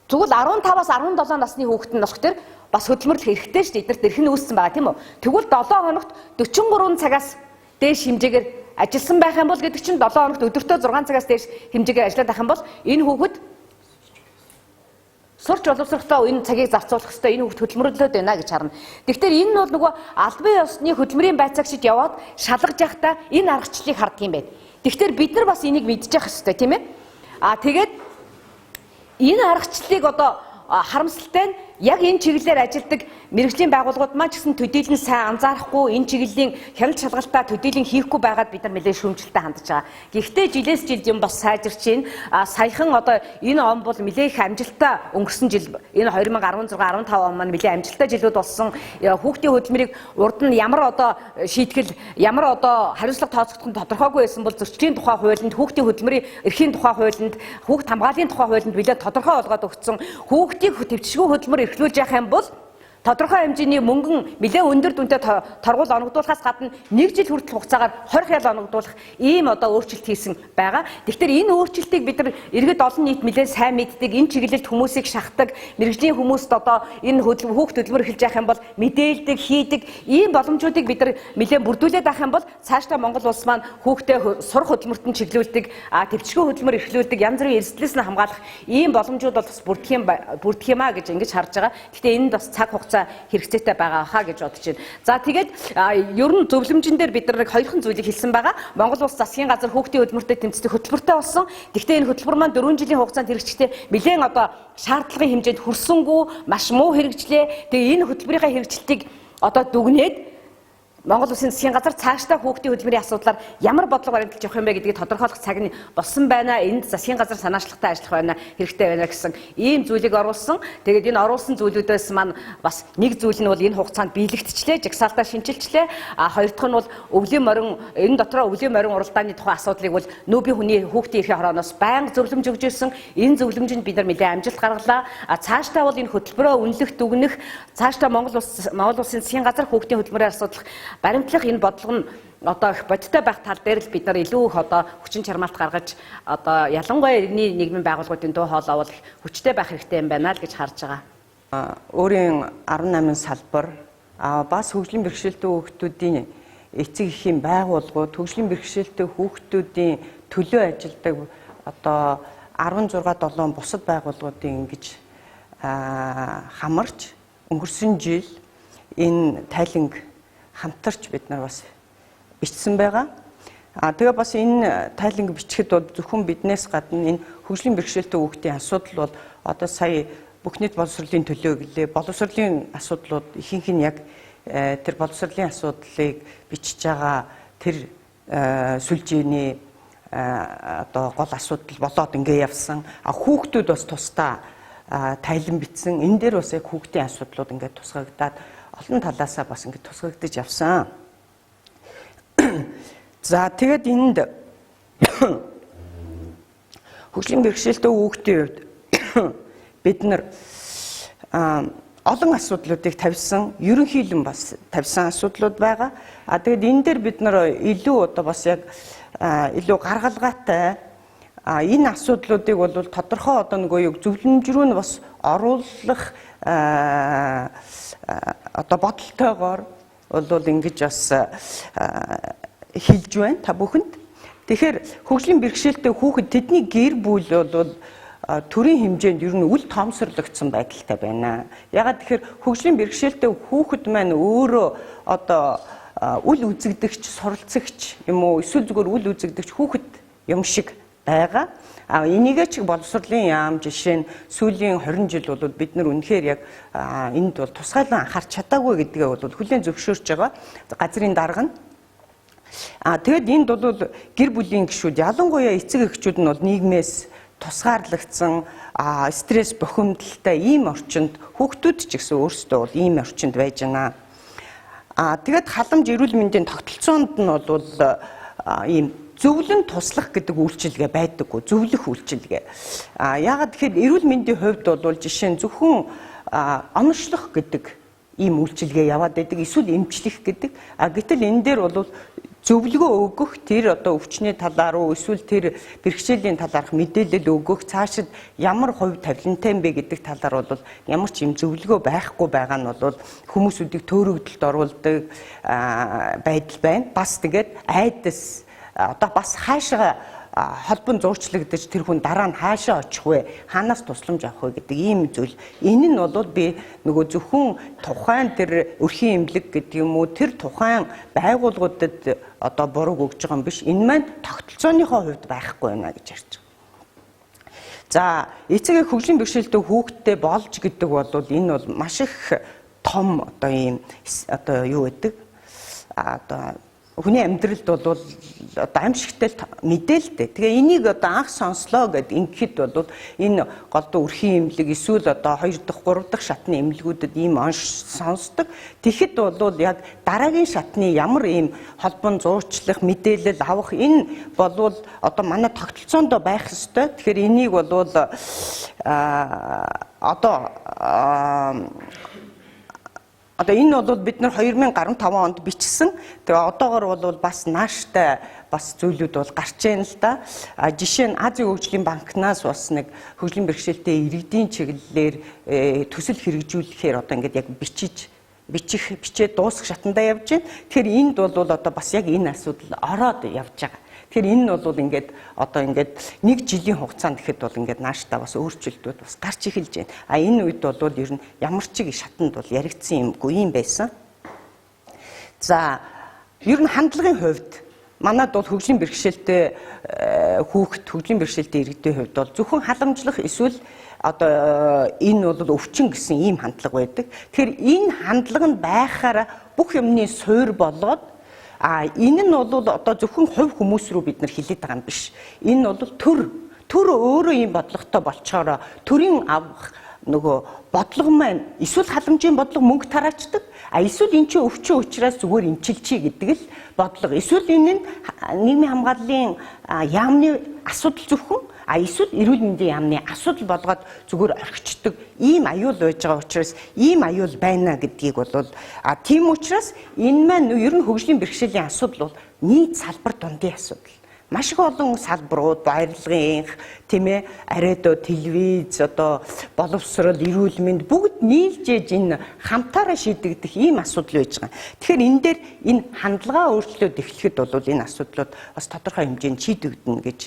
Тэгвэл 15-аас 17 насны хүүхэд нь болох төр бас хөдөлмөрлөх хэрэгтэй шүү дээ. Эднэрт эрхэн үүссэн байгаа тийм үү. Тэгвэл 7 хоногт 43 цагаас дээш хэмжээгээр ажилласан байх юм бол гэдэг чинь 7 хоногт өдөртөө 6 цагаас дээш хэмжээгээр ажиллаад байх юм бол энэ хүүхэд сурч боловсрохтой энэ цагийг зарцуулах хэрэгтэй энэ хүүхд хөдөлмөрлөд байна гэж харна. Тэгэхээр энэ нь бол нөгөө албан ёсны хөдөлмөрийн байцаагчид яваад шалгаж явахдаа энэ аргачлалыг харддаг юм байна. Тэгэхээр бид нар бас энийг мэдчих хэрэгтэй тийм ээ. Тэгээд энэ аргачлалыг одоо харамсалтай нь яг энэ чиглэлээр ажилладаг мэрэгжлийн байгууллагууд маань ч гэсэн төдийлөн сайн анзаарахгүй энэ чиглэлийн хяналт шалгалтаа төдийлөн хийхгүй байгаад бид нар нэлээд шүүмжлэлтэй хандж байгаа. Гэхдээ жилээс жилд юм бас сайжирч байна. Саяхан одоо энэ он бол нэлээд их амжилттай өнгөрсөн жил энэ 2016 15 он маань нэлээд амжилттай жилүүд болсон. Хүүхдийн хөдөлмөрийг урд нь ямар одоо шийтгэл ямар одоо хариуцлага тооцогдох нь тодорхойгүй байсан бол зөрчлийн тухай хуулинд хүүхдийн хөдөлмөрийн эрхийн тухай хуулинд хүүхд хамгааллын тухай хуулинд нэлээд тодорхой олгоод өгсөн. Хүүхдийг төвчшгүй хөдөлмөр эрхлүүлж явах юм бол тодорхой хэмжээний мөнгөн нэлээд өндөр дүнтэй торгуул оногдуулахаас гадна 1 жил хүртэл хугацаагаар 20 хял оногдуулах ийм одоо өөрчлөлт хийсэн байгаа. Тэгэхээр энэ өөрчлөлтийг бид нар иргэд олон нийт нэлээд сайн мэддэг, энэ чиглэлд хүмүүсийг шахдаг, мэрэгжлийн хүмүүст одоо энэ хүүхд хөдөлмөр эхэлж явах юм бол мэдээлдэг, хийдэг ийм боломжуудыг бид нар нэлээд бүрдүүлээд авах юм бол цаашдаа Монгол улс маань хүүхдээ сурах хөдөлмөрт нь чиглүүлдэг, төвчгөө хөдөлмөр эхлүүлдэг, янз бүрийн эрсдлээс нь хамгаалах ийм боломжууд бол бас бүрдэх юм а гэж ингэж харж байгаа. Гэхдээ энэ бас цаг хугацаа хэрэгцээтэй байгаа хаа гэж бодож байна. За тэгээд ер нь зөвлөмжн дээр бид нар 2хан зүйлийг хэлсэн байгаа. Монгол улс засгийн газар хүүхдийн хөдөлмөртэй тэмцдэг хөтөлбөртэй болсон. Гэхдээ энэ хөтөлбөр маань 4 жилийн хугацаанд хэрэгжихдээ нэлээд одоо шаардлагын хэмжээнд хүрсэнгүй, маш муу хэрэгжлээ. Тэгээ энэ хөтөлбөрийн хэрэгжилтийг одоо дүгнээд Монгол Улсын засгийн газар цаашдаа хүүхдийн хөдөлмөрийн асуудлаар ямар бодлого баримталж явах юм бэ гэдгийг тодорхойлох цаг нь болсон байна. Энд засгийн газар санаачлагтай ажиллах байна, хэрэгтэй байна гэсэн ийм зүйлийг оруулсан. Тэгээд энэ оруулсан зүйлүүдээс маань бас нэг зүйл нь бол энэ хугацаанд биелэгдчихлээ, жагсаалтаа шинжилчлээ. Хоёр дахь нь бол өвлийн морин энэ дотроо өвлийн морин уралдааны тухай асуудлыг бол нүүбийн хүний хүүхдийн эрхийн хорооноос байнга зөвлөмж өгж ирсэн. Энэ зөвлөмжөнд бид нар нэлээд амжилт гаргалаа. Цаашдаа бол энэ хөтөлбөрөө үнэлэх, дүгнэх, цаашдаа Монгол Улсын засгийн газар хүүхдийн хөдөлмөрийн асуудал баримтлах энэ бодлого нь одоо их бодиттой байх тал дээр л бид нар илүү их одоо хүчин чармаалт гаргаж одоо ялангуяа иргэний нийгмийн байгууллагуудын дуу хоолой бол хүчтэй байх хэрэгтэй юм байна л гэж харж байгаа. Өөрийн 18 салбар бас хөгжлийн бэрхшээлтэй хүүхдүүдийн эцэг эхийн байгууллагууд хөгжлийн бэрхшээлтэй хүүхдүүдийн төлөө ажилладаг одоо 16-7 бусад байгууллагуудын ингэж хамарч өнгөрсөн жил энэ тайланг хамтарч бид нар бас бичсэн байгаа. Тэгээ бас энэ тайланг бичихэд бол зөвхөн биднээс гадна энэ хөгжлийн бэрхшээлтэй хүүхдийн асуудал бол одоо сая бүх нийт боловсролын төлөө гэлээ. Боловсролын асуудлууд ихэнх нь яг тэр боловсролын асуудлыг бичиж байгаа тэр сүлжээний одоо гол асуудал болоод ингээ явсан. Хүүхдүүд бас тусдаа тайлан бичсэн. Энэ дээр бас яг хүүхдийн асуудлууд ингээ тусгагдаад олон талаасаа бас ингэ тусгагдж явсан. За тэгээд энд хөгжлийн бэрхшээлтэй хүүхдийн хувьд бид нар олон асуудлуудыг тавьсан, ерөнхийлөн бас тавьсан асуудлууд байгаа. Тэгээд энэ дээр бид нар илүү одоо бас яг илүү гаргалгаатай энэ асуудлуудыг бол тодорхой одоо нөгөө яг зөвлөмж рүү нь бас оруулах одоо бодолтойгоор бол ингэж бас хэлж байна та бүхэнд. Тэгэхээр хөгжлийн бэрхшээлтэй хүүхэд тэдний гэр бүл бол төрийн хэмжээнд ер нь үл тоомсорлогдсон байдалтай байна. Ягаад тэгэхээр хөгжлийн бэрхшээлтэй хүүхэд маань өөрөө одоо үл үзэгдэгч, суралцагч юм уу эсвэл зүгээр үл үзэгдэгч хүүхэд юм шиг байгаа. Энийгээ ч боловсролын яам жишээ нь сүүлийн 20 жил бол бид нар үнэхээр яг энд бол тусгайлан анхаарч чадаагүй гэдгээ бол хүлээн зөвшөөрч байгаа. Газрын дарга нь. Тэгэд энд бол гэр бүлийн гишүүд ялангуяа эцэг эхчүүд нь бол нийгмээс тусгаарлагдсан стресс бухимдалтай ийм орчинд хүүхдүүд ч гэсэн өөрсдөө бол ийм орчинд байж байна. Тэгэд халамж эрүүл мэндийн тогтолцоонд нь бол ийм зөвлөн туслах гэдэг үйлчилгээ байдаггүй, зөвлөх үйлчилгээ. Яагаад тэгэхээр эрүүл мэндийн хувьд бол жишээ нь зөвхөн оношлох гэдэг ийм үйлчилгээ яваад байдаг, эсвэл эмчлэх гэдэг. Гэтэл энэ дээр бол зөвлөгөө өгөх, тэр одоо өвчний талаар уу эсвэл тэр бэрхшээлийн талаарх мэдээлэл өгөх, цаашид ямар хувь тавилантай юм бэ гэдэг талаар бол ямар ч юм зөвлөгөө байхгүй байгаа нь бол хүмүүсүүдийг төөрөгдөлд оруулдаг байдал байна. Бас тэгээд айдас одоо бас хаашаа холбон зурчлагдаж тэр хүн дараа нь хаашаа очих вэ? Хаанаас тусламж авах вэ гэдэг ийм зүйл. Энэ нь бол би нөгөө зөвхөн тухайн тэр өрхийн эмнэлэг гэдэг юм уу тэр тухайн байгууллагуудад одоо буруу өгж байгаа юм биш. Энэ маань тогтолцооныхоо хувьд байхгүй байна гэж ярьж байгаа. За эцэг хөгжлийн бэрхшээлтэй хүүхэдтэй болж гэдэг бол энэ бол маш их том одоо ийм одоо юу гэдэг одоо хүний амьдралд бол одоо аимшигтай мэдээлэлтэй. Тэгээ энийг одоо анх сонслоо гэд ингэхэд бол энэ голдуу өрхийн эмнэлэг эсвэл одоо 2 дахь 3 дахь шатны эмнэлгүүдэд ийм онш сонсдог. Тэгэхэд бол яг дараагийн шатны ямар ийм холбон зуучлах мэдээлэл авах энэ бол одоо манай тогтолцоонд байх ёстой. Тэгэхээр энийг бол Одоо энэ бол бид нар 2015 онд бичсэн. Тэгээ одоогор бол бас нааштай бас зүйлүүд бол гарч байна л да. Жишээ нь Азийн хөгжлийн банкнаас бас нэг хөгжлийн бэрхшээлтэй иргэдийн чиглэлээр төсөл хэрэгжүүлэхээр одоо ингээд яг бичээд дуусах шатандаа явж байна. Тэгэхээр энд бол одоо бас яг энэ асуудал ороод явж байгаа. Тэгэхээр энэ нь бол ингээд одоо ингээд 1 жилийн хугацаанд гэхэд бол ингээд нааштай бас өөрчлөлтүүд бас гарч эхэлж байна. Энэ үед бол ер нь ямар ч шатанд бол яригдсан юмгүй юм байсан. За ер нь хандлагын хувьд манад бол хөгжлийн бэрхшээлтэй хүүхэд, хөгжлийн бэрхшээлтэй иргэдийн хувьд бол зөвхөн халамжлах эсвэл одоо энэ бол өвчин гэсэн ийм хандлага байдаг. Тэгэхээр энэ хандлага нь байхаараа бүх юмны суурь болоод энэ нь бол одоо зөвхөн хувь хүмүүс рүү бид нар хилээд байгаа юм биш. Энэ бол төр өөрөө ийм бодлоготой болчоороо төрийн авах нөгөө бодлого маань эсвэл халамжийн бодлого мөнгө тараачдаг. Эсвэл эн чинь өвчин учраас зүгээр эмчилчий гэдэг л бодлого. Эсвэл энэ нь нийгмийн хамгааллын яамны асуудал зөвхөн эсвэл эрүүл мэндийн яамны асуудал болгоод зүгээр орхичдаг ийм аюул байж байгаа учраас ийм аюул байна гэдгийг бол тийм учраас энэ маань ер нь хөгжлийн бэрхшээлийн асуудал бол нийт салбар дундын асуудал. Маш их олон салбарууд баярлагын тийм ээ ариадо телевиз одоо боловсрол эрүүл мэнд бүгд нийлжээж энэ хамтаараа шийдэгдэх ийм асуудал байж байгаа. Тэгэхээр энэ дээр энэ хандлагаа өөрчлөлт эхлэхэд бол энэ асуудлууд бас тодорхой хэмжээнд шийдэгдэнэ гэж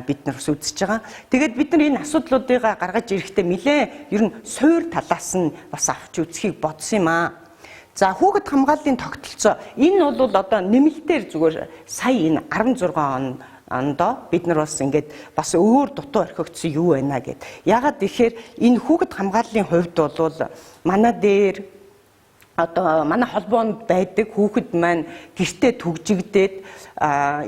бид нар үзэж байгаа. Тэгээд бид нар энэ асуудлуудыг гаргаж ирэхдээ нэлээ ер нь суур талаас нь бас авч үзхийг бодсон юм аа. За хүүхэд хамгааллын тогтолцоо энэ бол одоо нэмэлтээр зүгээр сая энэ 16 онд бид нар бас ингээд бас өөр дутуу орхигдсон юу байна гэд. Ягаад гэхээр энэ хүүхэд хамгааллын хувьд бол манай дээр одоо манай холбоонд байдаг хүүхэд маань гэртээ түгжигдээд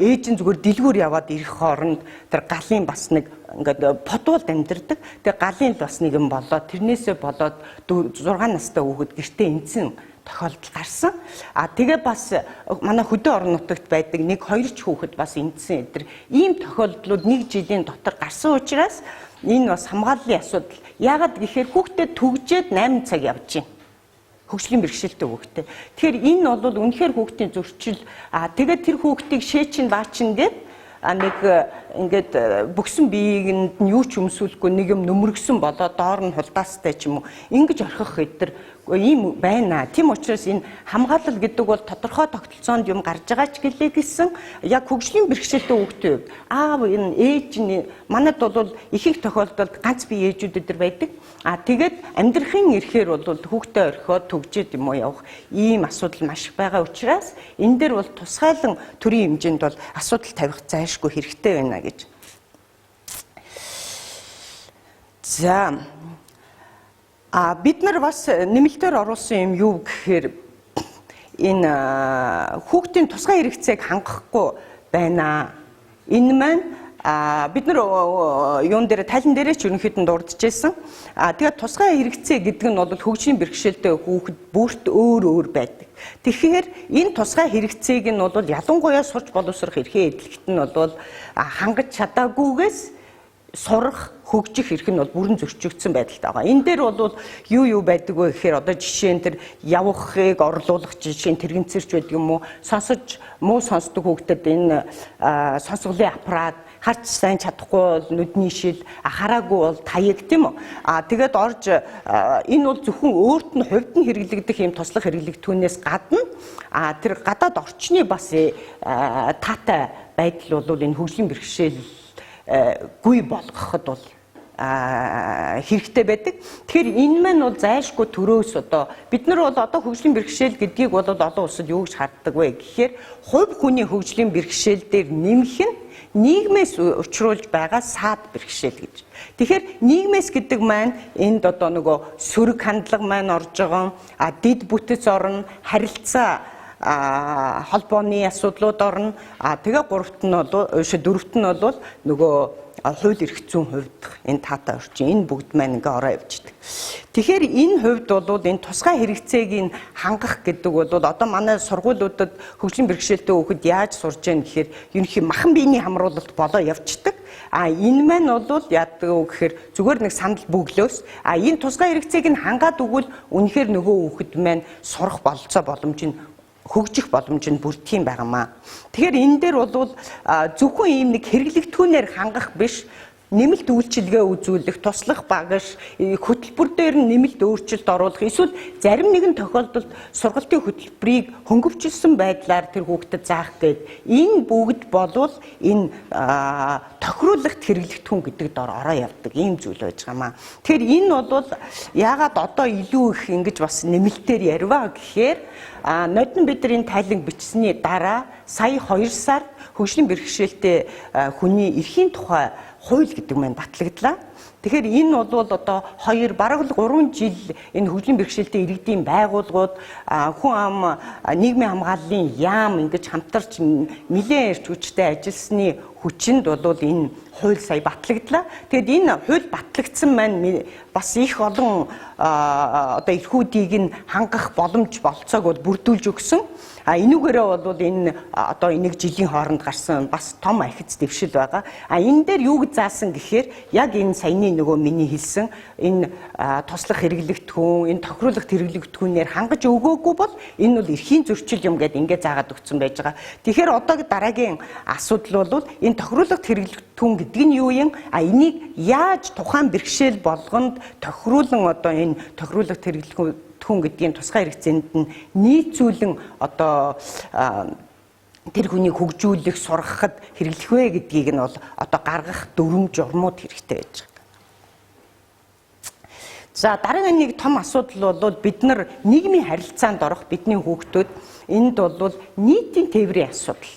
ээж нь зүгээр дэлгүүр яваад ирэх хооронд тэр галын бас нэг ингээд подуулд амьдэрдэг. Тэгээ галын бас нэг юм болоод тэрнээсээ болоод 6 настай хүүхэд гэртээ энцэн тохиолдол гарсан. Тэгээ бас манай хөдөө орон нутагт байдаг 1-2 ч хүүхэд бас эндсэн эдэр ийм тохиолдлууд 1 жилийн дотор гарсан учраас энэ бас хамгааллын асуудал. Яагаад гэхээр хүүхдэд түгжээд 8 цаг явж байна. Хөгжлийн бэрхшээлтэй хүүхдэд. Тэгэхээр энэ бол үнэхээр хүүхдийн зөрчил. Тэгээд тэр хүүхдийг шээчин баачин гээд нэг ингээд бүгсэн биеинд нь юу ч өмсүүлэхгүй нэг юм нөмргсөн болоод доор нь хулдаастай ч юм уу ингэж орхих эдэр ийм байна. Тийм учраас энэ хамгаалал гэдэг бол тодорхой тогтолцоонд юм гарч байгаа ч гэлээ гэсэн яг хөгжлийн бэрхшээлтэй хүүхдийн хувьд аав энэ ээж нь манайд бол ихэнх тохиолдолд ганц бие ээжүүд өдр байдаг. Тэгээд амьдрахын эрхээр бол хүүхдээ орхиод төгжээд юм уу явах ийм асуудал маш их байгаа учраас энэ дээр бол тусгайлан төрийн хэмжээнд бол асуудал тавих зайлшгүй хэрэгтэй байна гэж. За бид нар бас нэмэлтээр оруулсан юм юу гэхээр энэ хүүхдийн тусгай хэрэгцээг хангахгүй байна. Энэ маань бид нар юун дээр тайлан дээрээ ч ерөнхийдөө дурдчихсан. Тэгээд тусгай хэрэгцээ гэдэг нь бол хөгжлийн бэрхшээлтэй хүүхэд бүрт өөр байдаг. Тэгэхээр энэ тусгай хэрэгцээг нь бол ялангуяа сурч боловсрох эрхээ эдлэгт нь бол хангаж чадаагүйгээс сурах, хөгжих эрх нь бол бүрэн зөрчигдсөн байдалтай байгаа. Энэ дээр бол юу байдаг вэ гэхээр одоо жишээ нь тэр явахыг орлуулах жишээ нь тэрэгцэрч байдаг юм уу? Муу сонсдог хүүхдэд энэ сонсголын аппарат харж сайн чадахгүй бол нүдний шил, хараагүй бол таяг тийм үү? Тэгээд орж энэ бол зөвхөн өөрт нь хувьд нь хэрэглэгдэх юм туслах хэрэглэгдэхүүнээс гадна тэр гадаад орчны бас таатай байдал бол энэ хөгжлийн бэрхшээл гуй болгоход бол хэрэгтэй байдаг. Тэгэхээр энэ маань бол зайлшгүй төрөөс одоо бид нар бол одоо хөгжлийн бэрхшээл гэдгийг бол олон улсад юу гэж харддаг вэ гэхээр хувь хүний хөгжлийн бэрхшээл дээр нэмэх нь нийгмээс учруулж байгаа саад бэрхшээл гэж. Тэгэхээр нийгмээс гэдэг маань энд одоо нөгөө сөрөг хандлага маань орж байгаа, дид бүтэц орно, харилцаа холбооны асуудлууд орно. Тэгээ дөрөвт нь бол нөгөө хууль эрх зүйн хувьд энэ таатай орчин энэ бүгд маань ингээ ороо явждаг. Тэгэхээр энэ хувьд бол энэ тусгай хэрэгцээг хангах гэдэг бол одоо манай сургуулиудад хөгжлийн бэрхшээлтэй хүүхэд яаж сурж яах гэхээр ерөнхий махан биений хамруулалт болоо явждаг. Энэ маань бол яадаг вэ гэхээр зүгээр нэг сандал бөглөөс энэ тусгай хэрэгцээг хангаад өгвөл үнэхээр нөгөө хүүхэд маань сурах бололцоо боломж нь хөгжих боломж нь бүрдэх юм байнамаа. Тэгэхээр энэ дээр бол зөвхөн ийм нэг хэрэглэгдэхүүнээр хангах биш, нэмэлт үйлчилгээ үзүүлэх, туслах багш, хөтөлбөр дээр нь нэмэлт өөрчлөлт оруулах, эсвэл зарим нэгэн тохиолдолд сургалтын хөтөлбөрийг хөнгөвчлсөн байдлаар тэр хүүхдэд заах гээд энэ бүгд болвол энэ тохируулагт хэрэглэгдэхүүн гэдэг дор ороо явдаг ийм зүйл байж байгаамаа. Тэгэхээр энэ бол яагаад одоо илүү их ингэж бас нэмэлтээр ярива гэхээр нодон бидний тайлан бичсэний дараа сая 2 сард хөгжлийн бэрхшээлтэй хүний эрхийн тухай хууль гэдэг маань батлагдлаа. Тэгэхээр энэ бол одоо бараг 3 жил энэ хөгжлийн бэрхшээлтэй иргэдийн байгууллагууд хүн ам нийгмийн хамгааллын яам ингэж хамтарч нэлээд эрч хүчтэй ажилласны хүчинд бол энэ хууль сая батлагдлаа. Тэгэд энэ хууль батлагдсан маань бас их олон одоо эрхүүдийг нь хангах боломж болцоог бол бүрдүүлж өгсөн. Энүүгээрээ бол энэ одоо 1 жилийн хооронд гарсан бас том ахиц дэвшил байгаа. Энэ дээр юу гэж заасан гэхээр яг энэ саяны нөгөө миний хэлсэн энэ туслах хэрэглэгдэхүүн, энэ тохируулагт хэрэглэгдэхүүнээр хангаж өгөөгүй бол энэ бол эрхийн зөрчил юм гэдээ ингээд заагаад өгсөн байж байгаа. Тэгэхээр одоо дараагийн асуудал бол энэ тохируулагт хэрэглэгдэхүүн гэдэг нь юу юм? Энийг яаж тухайн бэрхшээл болгонд тохируулан одоо энэ тохируулагт хэрэглэгдэхүүн гэдгийн тусгай хэрэгцээнд нь нийцүүлэн одоо тэр хүнийг хөгжүүлэх, сургахад хэрэглэх вэ гэдгийг нь бол одоо гаргах дүрм журмууд хэрэгтэй байж байгаа. За дараагийн нэг том асуудал бол бид нар нийгмийн харилцаанд орох бидний хүүхдүүд энд бол нийтийн тээврийн асуудал.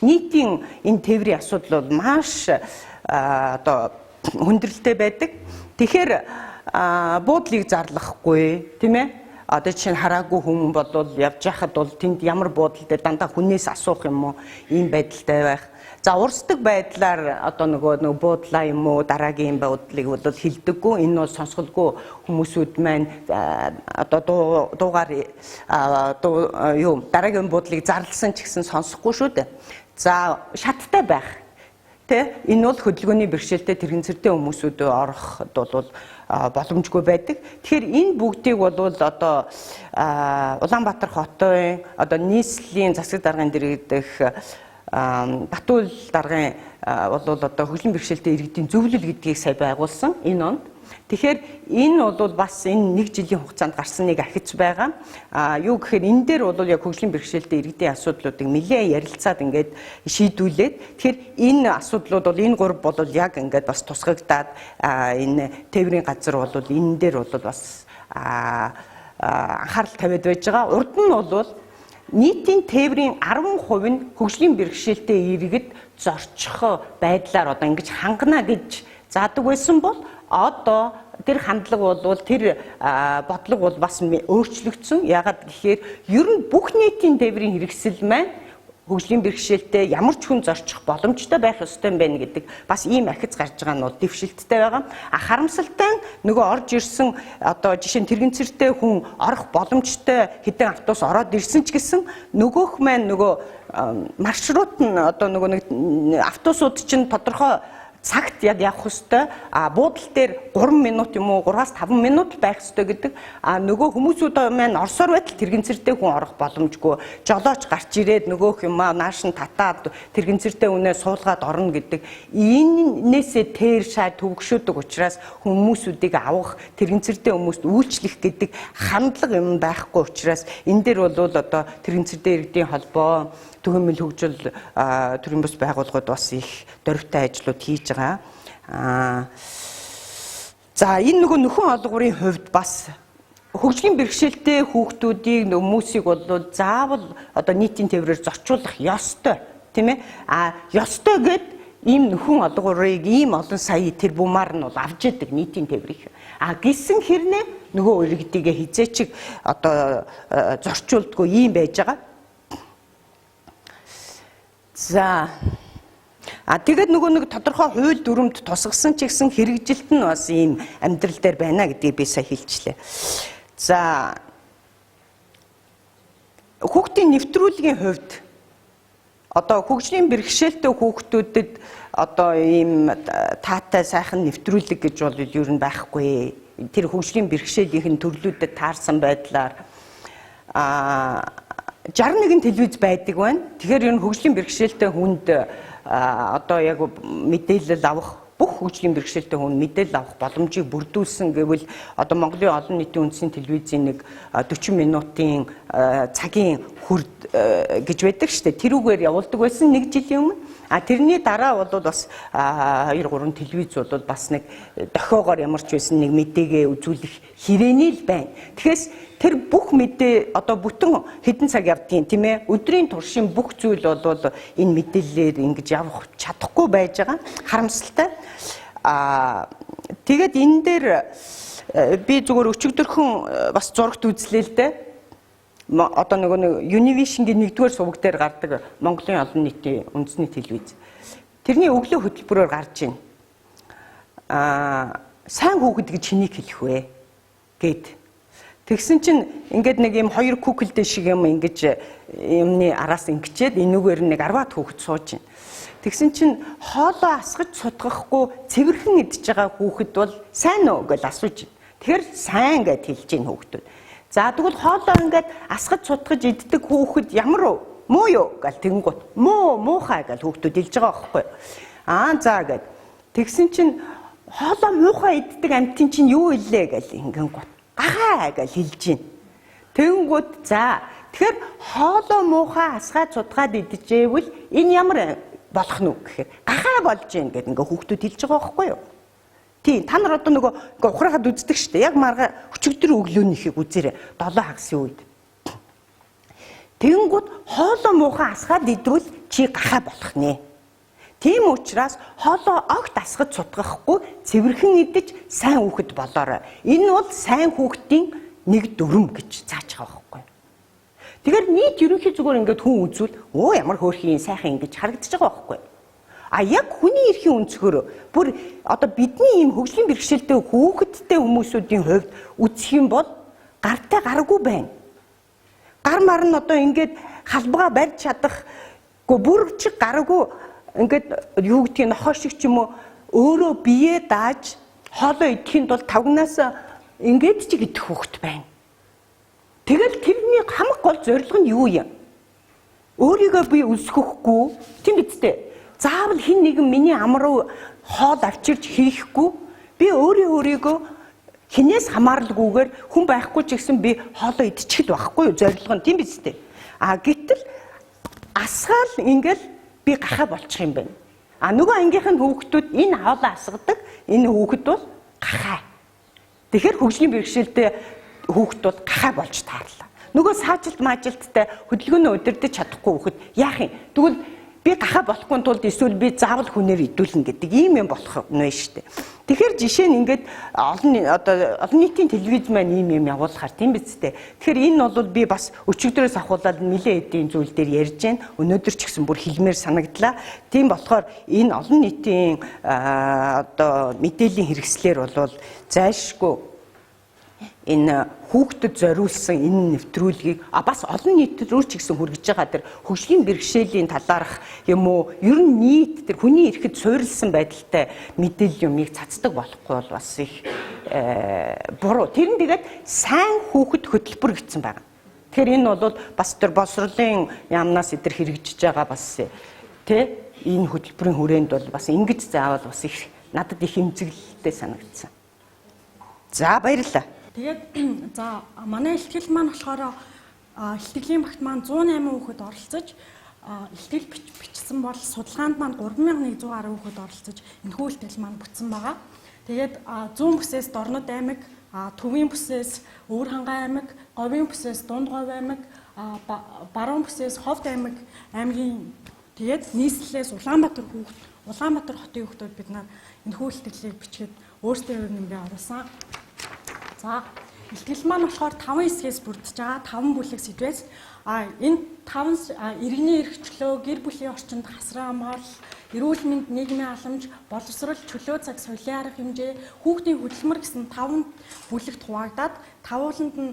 Нийтийн энэ тээврийн асуудал бол маш одоо хүндрэлтэй байдаг. Тэгэхээр буудлыг зарлахгүй, тийм ээ? Одоо чинь хараагүй хүн бол явж байхад бол тэнд ямар буудал дээр дандаа хүнээс асуух юм уу ийм байдалтай байх. За урсдаг байдлаар одоо нөгөө буудлаа юм уу дараагийн буудлыг бол хилдэггүй. Энэ бол сонсголгүй хүмүүсүүд маань одоо дуугаар дараагийн буудлыг зарласан ч гэсэн сонсохгүй шүү дээ. За шаттай байх. Тэ энэ бол хөдөлгөөний бэрхшээлтэй тэрэгцэртэй хүмүүсүүд ороход бол боломжгүй байдаг. Тэгэхээр энэ бүгдийг бол одоо Улаанбаатар хотын одоо нийслэлийн засаг даргын дэргэдэх Батуул даргын бол одоо хөгжлийн бэрхшээлтэй иргэдийн зөвлөл гэдгийг сая байгуулсан энэ онд. Тэгэхээр энэ бол бас энэ 1 жилийн хугацаанд гарсан нэг ахиц байгаа. Юу гэхээр энэ дээр бол яг хөгжлийн бэрхшээлтэй иргэдийн асуудлуудыг нэлээд ярилцаад ингээд шийдүүлээд тэгэхээр энэ асуудлууд бол энэ 3 бол яг ингээд бас тусгагдаад энэ тээврийн газар бол энэ дээр бол бас анхаарал тавиад байж байгаа. Урд нь бол нийтийн тээврийн 10% нь хөгжлийн бэрхшээлтэй иргэд зорчих байдлаар одоо ингэж хангана гэж заадаг байсан бол одоо тэр хандлага бол тэр бодлого бол бас өөрчлөгдсөн. Яагаад гэхээр ер нь бүх нийтийн тээврийн хэрэгсэл маань хөгжлийн бэрхшээлтэй ямар ч хүн зорчих боломжтой байх ёстой юм байна гэдэг бас ийм ахиц гарч байгаа нь дэвшилттэй байгаа. Харамсалтай нь нөгөө орж ирсэн одоо жишээ нь тэрэгцэртэй хүн орох боломжтой хэдэн автобус ороод ирсэн ч гэсэн нөгөөх маань нөгөө маршрут нь одоо нөгөө нэг автобусууд чинь тодорхой цагт яг явах ёстой. Буудал дээр 3 минут юм уу 3-5 минут байх ёстой гэдэг. Нөгөө хүмүүсүүд маань орсоор байтал тэрэгцэртэй хүн орох боломжгүй. Жолооч гарч ирээд нөгөөх юм нааш нь татаад тэрэгцэртэй үнээ суулгаад орно гэдэг. Энээсээ тэр шаад төвөгшөөдөг учраас хүмүүсүүдийг авах тэрэгцэртэй хүмүүст үйлчлэх гэдэг хандлага юм байхгүй учраас энэ дээр бол одоо тэрэгцэртэй иргэдийн холбоо төгөөмөл хөгжил төрийн бас байгууллагууд бас их дөрвтэй ажлууд хийж байгаа. За энэ нөгөө нөхөн олгуурын хувьд бас хөгжлийн бэрхшээлтэй хүүхдүүдийг хүмүүсийг бол заавал одоо нийтийн тээврээр зорчуулах ёстой, тийм ээ? Ёстой гэд ийм нөхөн олгоорыг ийм олон сая тэр бумаар нь бол авч яадаг нийтийн тээврийг. А гисэн хэрнээ нөгөө иргэдийгээ хизээчиг одоо зорчуулдгүй ийм байж байгаа. За тэгээд нөгөө нэг тодорхой хууль дүрмд тусгасан ч гэсэн хэрэгжилт нь бас ийм амьдрал дээр байна гэдгийг би сая хэлчихлээ. За хүүхдийн нэвтрүүлгийн хувьд одоо хөгжлийн бэрхшээлтэй хүүхдүүдэд одоо ийм таатай сайхан нэвтрүүлэг гэж бол ер нь байхгүй. Тэр хөгжлийн бэрхшээлийнх нь төрлүүдэд таарсан байдлаар 61 телевиз байдаг байна. Тэгэхээр ер нь хөгжлийн бэрхшээлтэй хүнд одоо яг мэдээлэл авах бүх хөгжлийн бэрхшээлтэй хүн мэдээлэл авах боломжийг бүрдүүлсэн гэвэл одоо Монголын олон нийтийн үндэсний телевизийн нэг 40 минутын цагийн хүрд гэж байдаг шүү дээ. Тэрүүгээр явуулдаг байсан нэг жилийн өмнө. Тэрний дараа бол бас 2 3 телевиз бол бас нэг дохиогоор ямар ч байсан нэг мэдээгээ үзүүлэх хүрээний л байна. Тэгэхээр тэр бүх мэдээ одоо бүтэн хэдэн цаг явдгийн тийм ээ өдрийн туршийн бүх зүйл бол энэ мэдээллээр ингэж явах чадахгүй байж байгаа. Харамсалтай. Тэгээд энэ дээр би зүгээр өчигдөрхөн бас зурагт үзлээ л дээ. Одоо нэг Univision-гийн 1-р суваг дээр гардаг Монголын олон нийтийн үндэсний телевиз. Тэрний өглөө хөтөлбөрөөр гарч ийн. Сайн хүүхэд гэж хэнийг хэлэх вэ гэд. Тэгсэн чинь ингээд нэг юм 2 кукэлдэ шиг юм ингэж юмны араас ингэчээд энүүгээр нэг 10-аад хүүхэд сууж байна. Тэгсэн чинь хоолоо асгаж судгахгүй цэвэрхэн идж байгаа хүүхэд бол сайн уу гэж асууж байна. Тэгэхээр сайн гэд хэлж байна хүүхдүүд. За тэгвэл хоолоо ингээд асгаж судгаж иддэг хүүхэд ямар муу юу гэл тэгэнгүүт муухай гэл хүүхдүүд хэлж байгаа байхгүй. За гэд. Тэгсэн чинь хоолоо муухай иддэг амьтын чинь юу илээ гэл ингэнгүүт гахаа гэж хэлж байна. Тэгэнгүүт за тэгэхээр хоолоо муухай асгаад судгаад идчихээвэл энэ ямар болох нь гэхээр гахаа болж байна гэдэг ингээ хүүхдүүд хэлж байгаа байхгүй юу? Тийм та нар одоо нөгөө ухрахад үздэг шүү дээ. Яг маргаа өчигдөр өглөөнийхийг үзээрэй. 7 хагасын үед. Тэгэнгүүт хоолоо муухай асгаад идвэл чи гахаа болох нэ. Тийм учраас хоолоо огт асгаж судгахгүй цэвэрхэн идэж сайн хүүхэд болоорой. Энэ бол сайн хүүхдийн нэг дүрм гэж зааж байгаа байхгүй. Тэгэхээр нийт ерөнхий зүгээр ингээд хүн үзвэл ямар хөөрхийн сайхан ингэж харагдаж байгаа байхгүй. Яг хүний эрхийн өнцгөр бүр одоо бидний ийм хөгжлийн бэрхшээлтэй хүүхэдтэй хүмүүсүүдийн хувьд үзэх юм бол гартай гаргүй байна. Гар мар нь одоо ингээд халбага барьж чадахгүй бүр чиг гаргүй ингээд юу гэдгийг нохоо шиг ч юм уу өөрөө бие дааж хоолоо идэхийн тулд тавгнаас ингээд ч идэх хүүхэд байна. Тэгэл тэрний хамаг гол зорилго нь юу юм? Өөрийгөө би өсгөхгүй тийм биз дээ. Заавал хин нэгэн миний ам руу хоол авчирч хийхгүй би өөрийгөө хинээс хамааралгүйгээр хүн байхгүй ч гэсэн би хоолоо идчих л байхгүй юу зорилго нь тийм биз дээ. Гэтэл асгаал ингээл би гахаа болчих юм байна. Нөгөө ангийнхан хүүхдүүд энэ хоолоо асгадаг энэ хүүхэд бол гахаа. Тэгэхээр хөгжлийн бэрхшээлтэй хүүхэд бол гахаа болж таарлаа. Нөгөө саажилт маажилттай хөдөлгөөнөө удирдах чадахгүй хүүхэд яах юм? Тэгвэл би гахаа болохгүй тулд эсвэл би заавал хүнээр идүүлнэ гэдэг ийм юм болох нь байна шүү дээ. Тэгэхээр жишээ нь ингээд олон нийтийн телевиз маань ийм юм явуулахаар тийм биз дээ. Тэгэхээр энэ бол би бас өчигдрөөс ахуулаад нэлээд эдийн зүйл дээр ярьж байна. Өнөөдөр ч гэсэн бүр хэлмээр санагдлаа. Тийм болохоор энэ олон нийтийн мэдээллийн хэрэгслэр бол зайлшгүй энэ хүүхдэд зориулсан энэ нэвтрүүлгийг бас олон нийт рүү ч гэсэн хүргэж байгаа тэр хөгжлийн бэрхшээлийн талаарх юм уу ер нь нийт тэр хүний эрхэд суурилсан байдалтай мэдээлэл юмыг цацдаг болохгүй бол бас их буруу. Тэр нь тэгээд сайн хүүхэд хөтөлбөр гэсэн байна. Тэгэхээр энэ бол бас тэр боловсролын яамнаас эдэр хэрэгжиж байгаа бас тэ энэ хөтөлбөрийн хүрээнд бол бас ингэж заавал бас их надад их хэмжиглэлтэй санагдсан. За баярлалаа. Тэгээд за манай ихтгэл маань болохоор ихтгэлийн багт маань 108 хүүхэд оролцож ихтгэл бичсэн бол судалгаанд маань 3110 хүүхэд оролцож энэхүү ихтгэл маань бүтсэн байгаа. Тэгээд зүүн бүсээс Дорнод аймаг, Төвийн бүсээс Өвөр хангай аймаг, Говийн бүсээс Дунд Говь аймаг, баруун бүсээс Ховд аймаг аймгийн тэгээд нийслэлээс Улаанбаатар Улаанбаатар хотын хүүхдүүд бид нар энэхүү ихтгэлийг бичгээд өөрсдөө нэмрээ оруулсан. За ихтгэл маань болохоор 5 хэсгээс бүрдэж байгаа. 5 бүлэг сэдвээс энэ 5 иргэний эрх чөлөө, гэр бүлийн орчинд хасран хамгаалал, эрүүл мэнд, нийгмийн халамж, боловсрол, чөлөө цаг, соёлын арга хэмжээ, хүүхдийн хөдөлмөр гэсэн 5 бүлэгт хуваагдаад тавууланд нь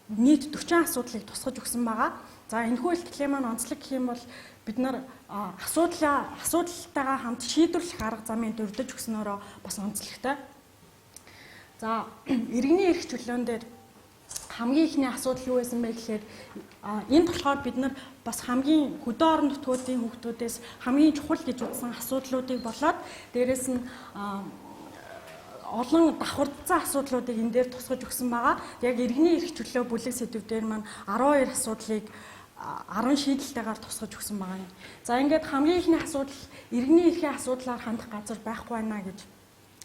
нийт 40 асуудлыг тусгаж өгсөн байгаа. За энэхүү ихтгэлийн маань онцлог гэх юм бол бид нар асуудалтайгаа хамт шийдвэрлэх арга замыг дурдж өгснөөрөө бас онцлогтой. За иргэний эрх чөлөөн дээр хамгийн ихний асуудал юу байсан бэ гэхээр энд болохоор бид нар бас хамгийн хөдөө орон нутгуудын хүүхдүүдээс хамгийн чухал гэж үзсэн асуудлуудыг болоод дээрэс нь олон давхардсан асуудлуудыг энэ дээр тусгаж өгсөн байгаа. Яг иргэний эрх чөлөө бүлэг сэдвээр маань 12 асуудлыг 10 шийдэлтэйгээр тусгаж өгсөн байгаа юм. За ингээд хамгийн ихний асуудал иргэний эрхийн асуудлаар хандах газар байхгүй байна гэж.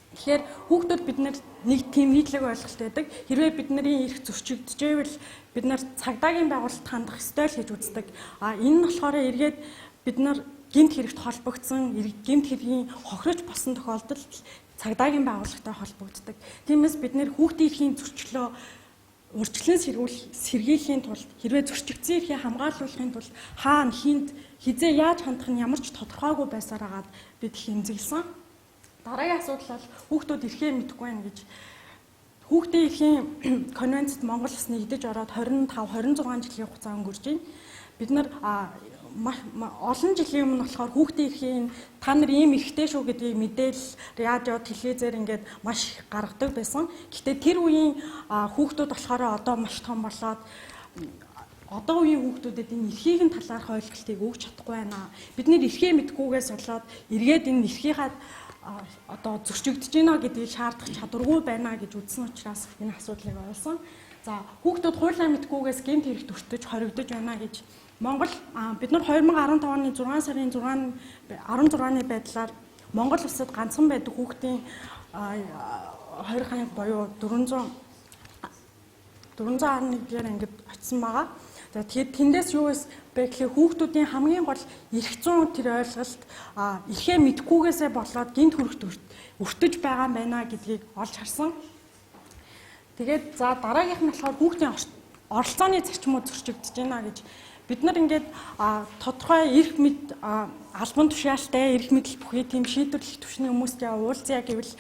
Тэгэхээр хүүхдүүд бид нар нэг тийм нийтлэг ойлголт байдаг. Хэрвээ бидний эрх зөрчигдөжээвэл бид нар цагдаагийн байгууллагад хандах ёстой л гэж үздэг. Энэ нь болохоор эргээд бид нар гэмт хэрэгт холбогдсон, гэмт хэргийн хохирож болсон тохиолдолд цагдаагийн байгууллагатай холбогддог. Тиймээс бид нэр хүүхдийн эрхийн зөрчлөө урьдчилан сэргийлэхийн тулд хэрвээ зөрчигдсөн эрхийг хамгаалуулахын тулд хаана хинт хизээ яаж хандах нь ямар ч тодорхойгүй байсаар агаад бид их эмзэглсэн. Дараагийн асуудал бол хүүхдүүд эрхээ мэдэхгүй байна гэж. Хүүхдийн эрхийн конвенцэд Монгол бас нэгдэж ороод 25-26 жилийн хугацаа өнгөрч байна. Бид нар олон жилийн өмнө болохоор хүүхдийн эрхийн та нар ийм эрхтэй шүү гэдгийг мэдээлэл радио, телевизээр ингээд маш их гаргадаг байсан. Гэхдээ тэр үеийн хүүхдүүд болохоор одоо маш том болоод одоо үеийн хүүхдүүдэд энэ эрхийг нь талаарх ойлголтыг өгч чадахгүй байна. Бид нэр эрхээ мэдгүйгээс болоод эргээд энэ эрхийнхаа одоо зөрчигдөж байна гэдгийг шаардах чадваргүй байна гэж үзсэн учраас энэ асуудлыг оруулсан. За хүүхдүүд хуулиа мэдгүйгээс гэмт хэрэгт өртөж хоригдож байна гэж Монгол бид нар 2015 оны 6 сарын 16-ны байдлаар Монгол улсад ганцхан байдаг хүүхдийн 20 ханг буюу 411-ээр ангид очсон байгаа. За тэндээс юу вэ гэхээр хүүхдүүдийн хамгийн гол эрх зүйн тэр ойлголт эрхээ мэдгүйгээсээ болоод гинт хүрэгт өртөж байгаа юм байна гэдгийг олж харсан. Тэгээд за дараагийнх нь болохоор хүүхдийн оролцооны зарчмууд зөрчигдөж байна гэж бид нар ингээд тодорхой эрх мэд албан тушаалтай эрх мэдэл бүхий тийм шийдвэрлэх түвшний хүмүүстэй уулзъя гэвэл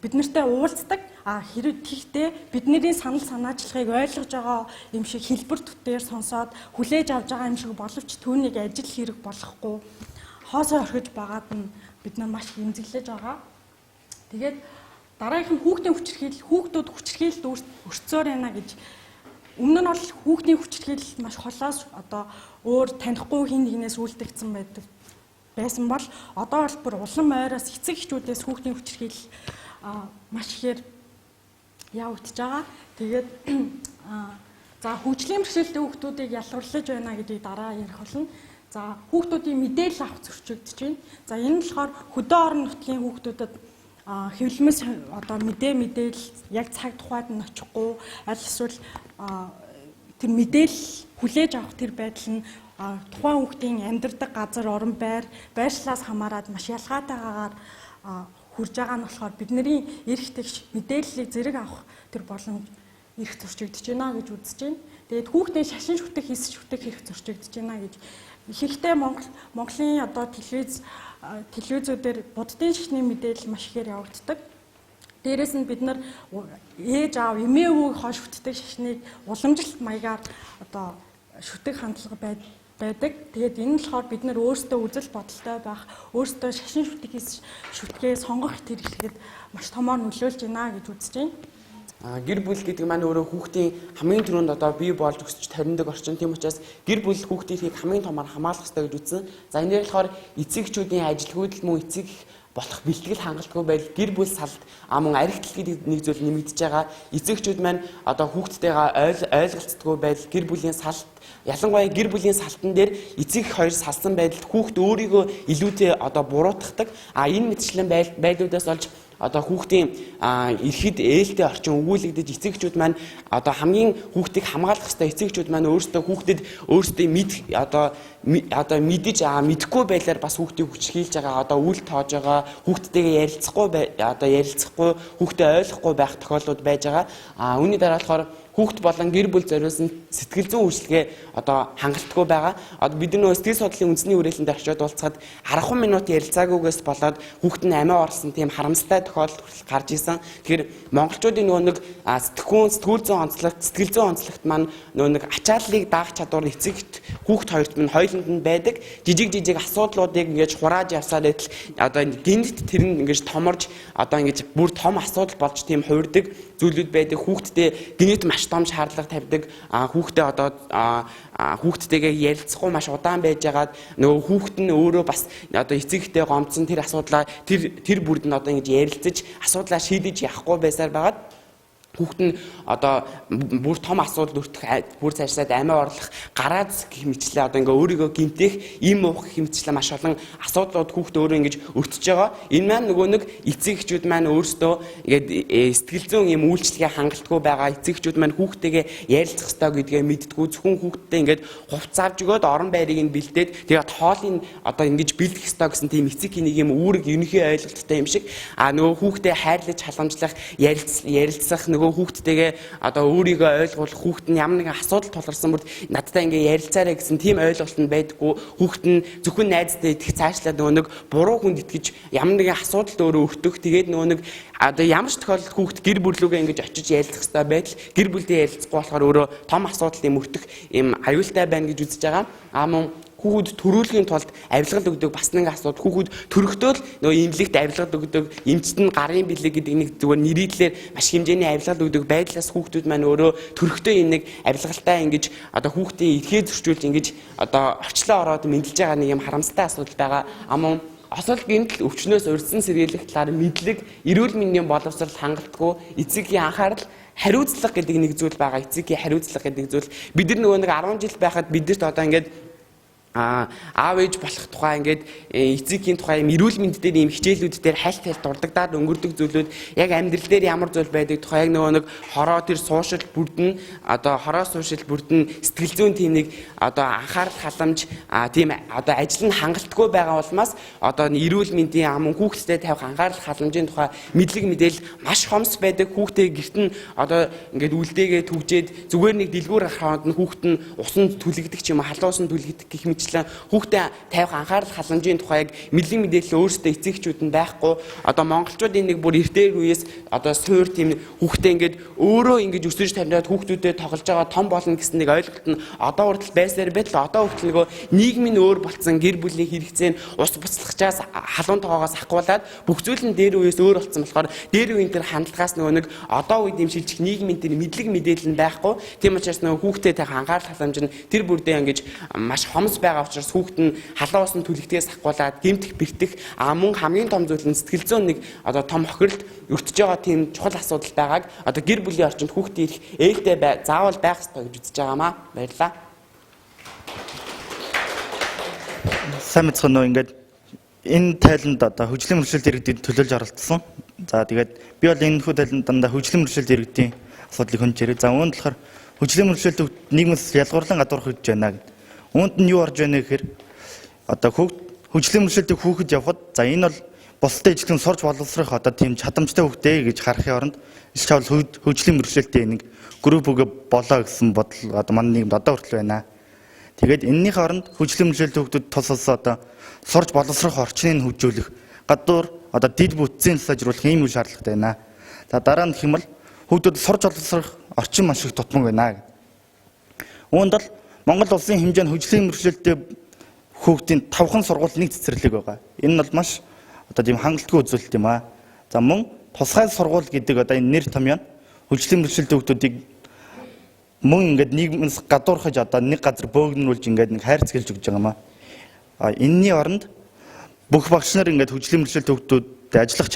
бид нартай уулздаг. Хэрэг тийхтэй бидний санал санаачлагыг ойлгож байгаа юм шиг хэлбэр төтээр сонсоод хүлээж авч байгаа юм шиг боловч түүнийг ажил хэрэг болохгүй хоосоо орхиж байгаад нь бид нар маш эмзэглэж байгаа. Тэгээд дараагийнх нь хүүхдүүд хүчирхийлэлд өртсөөр байна гэж. Өмнө нь бол хүүхдийн хүчирхийлэл маш холоос одоо өөр танихгүй хин нэгнээс үлдэгдсэн байсан бол одоо бол бүр улам ойроос эцэг эхчүүдээс хүүхдийн хүчирхийлэл маш ихээр явагдаж байгаа. Тэгээд за хөгжлийн бэрхшээлтэй хүүхдүүдийг ялгарлаж байна гэдгийг дараа ярих болно. За хүүхдүүдийн мэдээлэл авах зөрчигдөж байна. За энэ нь болохоор хөдөө орон нутгийн хүүхдүүдэд хэвлэмээс одоо мэдээлэл яг цаг тухайд нь очихгүй аль эсвэл тэр мэдээлэл хүлээж авах тэр байдал нь тухайн хүүхдийн амьдардаг газар, орон байр, байршлаас хамаарат маш ялгаатайгаар хүрж байгаа нь болохоор бидний эрх тэгш мэдээллийг зэрэг авах тэр боломж эрх зөрчигдөж байна гэж үзэж байна. Тэгээд хүүхдийн шашин шүтэх, хис шүтэх эрх зөрчигдөж байна гэж ихэнхдээ Монголын одоо телевизүүдээр буддын шашны мэдээлэл маш ихээр явагддаг. Дээрээс нь бид нар ээж аав, эмээ өвөг хоо шүтдэг шашныг уламжлалт маягаар одоо шүтэх хандлага байдаг. Тэгээд энэ нь болохоор бид нар өөрсдөө үзэл бодолтой байх, өөрсдөө шашин шүтгээ сонгох тэр хэрэгэд маш томоор нөлөөлж байна гэж үзэж байна. Гэр бүл гэдэг маань өөрөө хүүхдийн хамгийн түрүүнд одоо бий болж өсч тариндаг орчин. Тийм учраас гэр бүл хүүхдийн эрхийг хамгийн томоор хамгаалах ёстой гэж үзсэн. За энэ дээр болохоор эцэгчүүдийн ажилгүйдэл мөн эцэг болох бэлтгэл хангалтгүй байдал, гэр бүл салт мөн архитект гэдэг нэг зүйл нэмэгдэж байгаа. Эцэгчүүд маань одоо хүүхдтэйгээ ойлголцдоггүй байдал, гэр бүлийн салт, ялангуяа гэр бүлийн салтан дээр эцэг хоёр салсан байдалд хүүхд өөрийгөө илүүтэй одоо буруутгадаг. Энэ мэтчлэн байдлуудаас олж одоо хүүхдийн эрхэд ээлтэй орчин өгүүлэгдэж эцэгчүүд маань одоо хамгийн хүүхдийг хамгаалах ёстой эцэгчүүд маань өөрсдөө хүүхдэд өөрсдөө мэдэж мэдэхгүй байлаар бас хүүхдийг хүчрхийлж байгаа одоо үл тоож байгаа хүүхдтэйгээ ярилцахгүй хүүхдээ ойлгохгүй байх тохиолдлууд байж байгаа. Үүний дараа болохоор хүүхд болон гэр бүл зориулсан сэтгэл зүйн үйлчилгээ одоо хангалтгүй байгаа. Одоо бид нөө сэтгэл судлалын үндэсний хүрээлэнд орчоод уулзахад 10 минут ярилцаагүйгээс болоод хүүхд нь амиа орсон тийм харамсалтай тохиолдол гарч исэн. Тэгэхээр монголчуудын нөгөө нэг сэтгэл зүйн онцлогт маань нөгөө нэг ачааллыг даах чадвар эцэгт хүүхд хоёрт минь хоёуланд нь байдаг. Жижиг асуудлуудыг ингэж хурааж явсаар байтал одоо гинт тэр нь ингэж томорж одоо ингэж бүр том асуудал болж тийм хуурдаг зүйлүүд байдаг. Хүүхдтэй гинт маш том шаардлага тавьдаг. Хүүхдээ одоо хүүхдтэйгээ ярилцахгүй маш удаан байжгаад нөгөө хүүхд нь өөрөө бас одоо эцэгтэй гомдсон тэр асуудлаа тэр бүрд нь одоо ингэж ярилцаж асуудлаа шийдэж явахгүй байсаар байгаад хүүхд нь одоо бүр том асуудал өртөх бүр цаашдаа амиа орлох гарааз гэх мэтлээ одоо ингээ өөрийгөө гимтэх им уух гэх мэтлээ маш олон асуудлууд хүүхд өөрөө ингэж өртөж байгаа. Энэ маань нөгөө нэг эцэгчүүд маань өөрсдөө ингээд сэтгэл зүйн юм үйлчлэгээ хангалтгүй байгаа эцэгчүүд маань хүүхдтэйгээ ярилцах ёстой гэдгээ мэддэггүй зөвхөн хүүхдтэй ингээд хувцас авч өгөөд орон байрыг нь бэлдээд тэгээд хоолыг одоо ингэж бэлдэх ёстой гэсэн тийм эцэг нэг юм үүрэг ерөнхий ойлголттой юм шиг нөгөө хүүхдэд хайрлаж халамжлах ярилцах хүүхдтэйгээ одоо өөрийгөө ойлгуулах хүүхд нь ямар нэгэн асуудал тулгарсан бүрд надтай ингээ ярилцаарай гэсэн тийм ойлголт нь байдаггүй. Хүүхд нь зөвхөн найзтай итгэх цаашлаад нөгөө нэг буруу хүнд итгэж ямар нэгэн асуудалд өөрөө өртөх. Тэгээд нөгөө нэг одоо ямар ч тохиолдолд хүүхд гэр бүлүүгээ ингэж очиж ярилцах хэрэгтэй байтал гэр бүлдээ ярилцахгүй болохоор өөрөө том асуудал юм өртөх юм аюултай байна гэж үзэж байгаа. Мөн хүүхэд төрүүлэхийн тулд авилгал өгдөг бас нэг асуудал. Хүүхэд төрөхдөө л нөгөө имлэгт авилгал өгдөг, эмчт нь гарын бэлэг гэдэг нэг зүгээр нэрийдлэр маш хэмжээний авилгал өгдөг байдлаас хүүхдүүд маань өөрөө төрөхдөө энэ нэг авилгалтай ингэж одоо хүүхдийн эрхээ зөрчүүлж ингэж одоо орчлоо ороод мэдлж байгаа нэг юм харамсалтай асуудал байгаа. Мөн осол гинтл өвчнөөс урьдсан сэргийлэх талаар мэдлэг, эрүүл мэндийн боловсрол хангалтгүй, эцгийн анхаарал хариуцлага гэдэг нэг зүйл байгаа. Эцгийн хариуцлага гэдэг зүйл бид нар нөгөө нэг 10 жил байхад бидэрт одоо ингэж аав ээж болох тухай ингээд эцгийн тухай эрүүл мэнд дээр ийм хичээлүүд дээр хайлт дурддагдаад өнгөрдөг зүйлүүд яг амьдрал дээр ямар зүйл байдаг тухай яг нөгөө нэг хороо тэр суушил бүрдэн одоо хороо суушил бүрдэн сэтгэл зүйн тийм нэг одоо анхаарал халамж тийм одоо ажил нь хангалтгүй байгаа улмаас одоо эрүүл мэндийн амун хүүхдэд тавих анхаарал халамжийн тухай мэдлэг мэдээлэл маш хомс байдаг. Хүүхдээ гэрт нь одоо ингээд үлдээгээ түгжээд зүгээр нэг дэлгүүр аханд нь хүүхд нь усанд түлэгдэх ч юм уу халуусан түлэгдэх гэх мэт хүүхдээ тавих анхаарал халамжийн тухай яг мэдлэг мэдээлэл өөрсдөө эцэгчүүд нь байхгүй. Одоо монголчуудын нэг бүр эртээр үеэс одоо суур тийм хүүхдээ ингээд өөрөө ингэж өсөж тавьаад хүүхдүүдэд тоглож байгаа том болно гэсэн нэг ойлголт нь одоо хүртэл байсаар байтал одоо хүртэл нөгөө нийгмийн өөр болцсон гэр бүлийн хэрэгцээ нь ус буцлагчаас халуун тоогоос ахгуулаад бүх зүйл нь дээр үеэс өөр болцсон болохоор дээр үеийн тэр хандлагаас нөгөө нэг одоо үед юм шилжих нийгмийн тэр мэдлэг мэдээлэл нь байхгүй. Тийм учраас нөгөө хүүхдээ тавих анхаарал халамж нь тэр бүрдээ ингэж маш хомс байгаа учраас хүүхэд нь халуун усны түлэгдээс ахгуулаад гэмтэх бэртэх мөн хамгийн том зүйл нь сэтгэл зүйн нэг одоо том хохиролд өртөж байгаа тийм чухал асуудал байгааг одоо гэр бүлийн орчинд хүүхдээ ирэх ээлтэй заавал байх ёстой гэж үзэж байгаамаа. Баярлалаа. Сайн мэцхан нөө ингээд энэ тайланд одоо хөгжлийн мөрөшлөлт иргэдийн төлөөлж оролцсон. За тэгээд би бол энэ хүү тайланд дандаа хөгжлийн мөрөшлөлт иргэдийн асуудлыг хөнж ирээ. За үүнд болохоор хөгжлийн мөрөшлөлт нийгмээс ялгуурлан гадуурхаж байна гэдэг. Үүнд нь юу орж байна гэхээр одоо хөгжлийн мөрөшлөлтийг хүүхэд явахад за энэ бол бусдад ижилхэн сурч боловсрох одоо тийм чадамжтай хүүхдээ гэж харахын оронд иш чавл хөгжлийн мөрөшлөлтийн нэг групп болоо гэсэн бодол одоо манай нийгэмд одоо хүртэл байна. Тэгээд энэнийх оронд хөгжлийн мөрөшлөлт хүүхдүүд тус одоо сурч боловсрох орчныг хөгжүүлэх гадуур одоо дид бүтцийн сайжруулах ийм үйл шаардлагатай байна. За дараа нь гэх юм бол хүүхдүүд сурч боловсрох орчин маш их тутмаг байна. Үүнд бол Монгол улсын хэмжээнд хөгжлийн мөрөшлөлтөд хүүхдийн 5хан сургууль нэг цэцэрлэг байгаа. Энэ нь бол маш одоо тийм хангалтгүй үзүүлэлт юм аа. За мөн тусгай сургууль гэдэг одоо энэ нэр томьёо хөгжлийн мөрөшлөлт хүүхдүүдийг мөн ингээд нийгмээс гадуурхаж одоо нэг газар бөөгнүүлж ингээд нэг хайрц гэлж өгч байгаа юм аа. Энэний оронд бүх багш нар ингээд хөгжлийн мөрөшлөлт хүүхдүүдэд ажиллах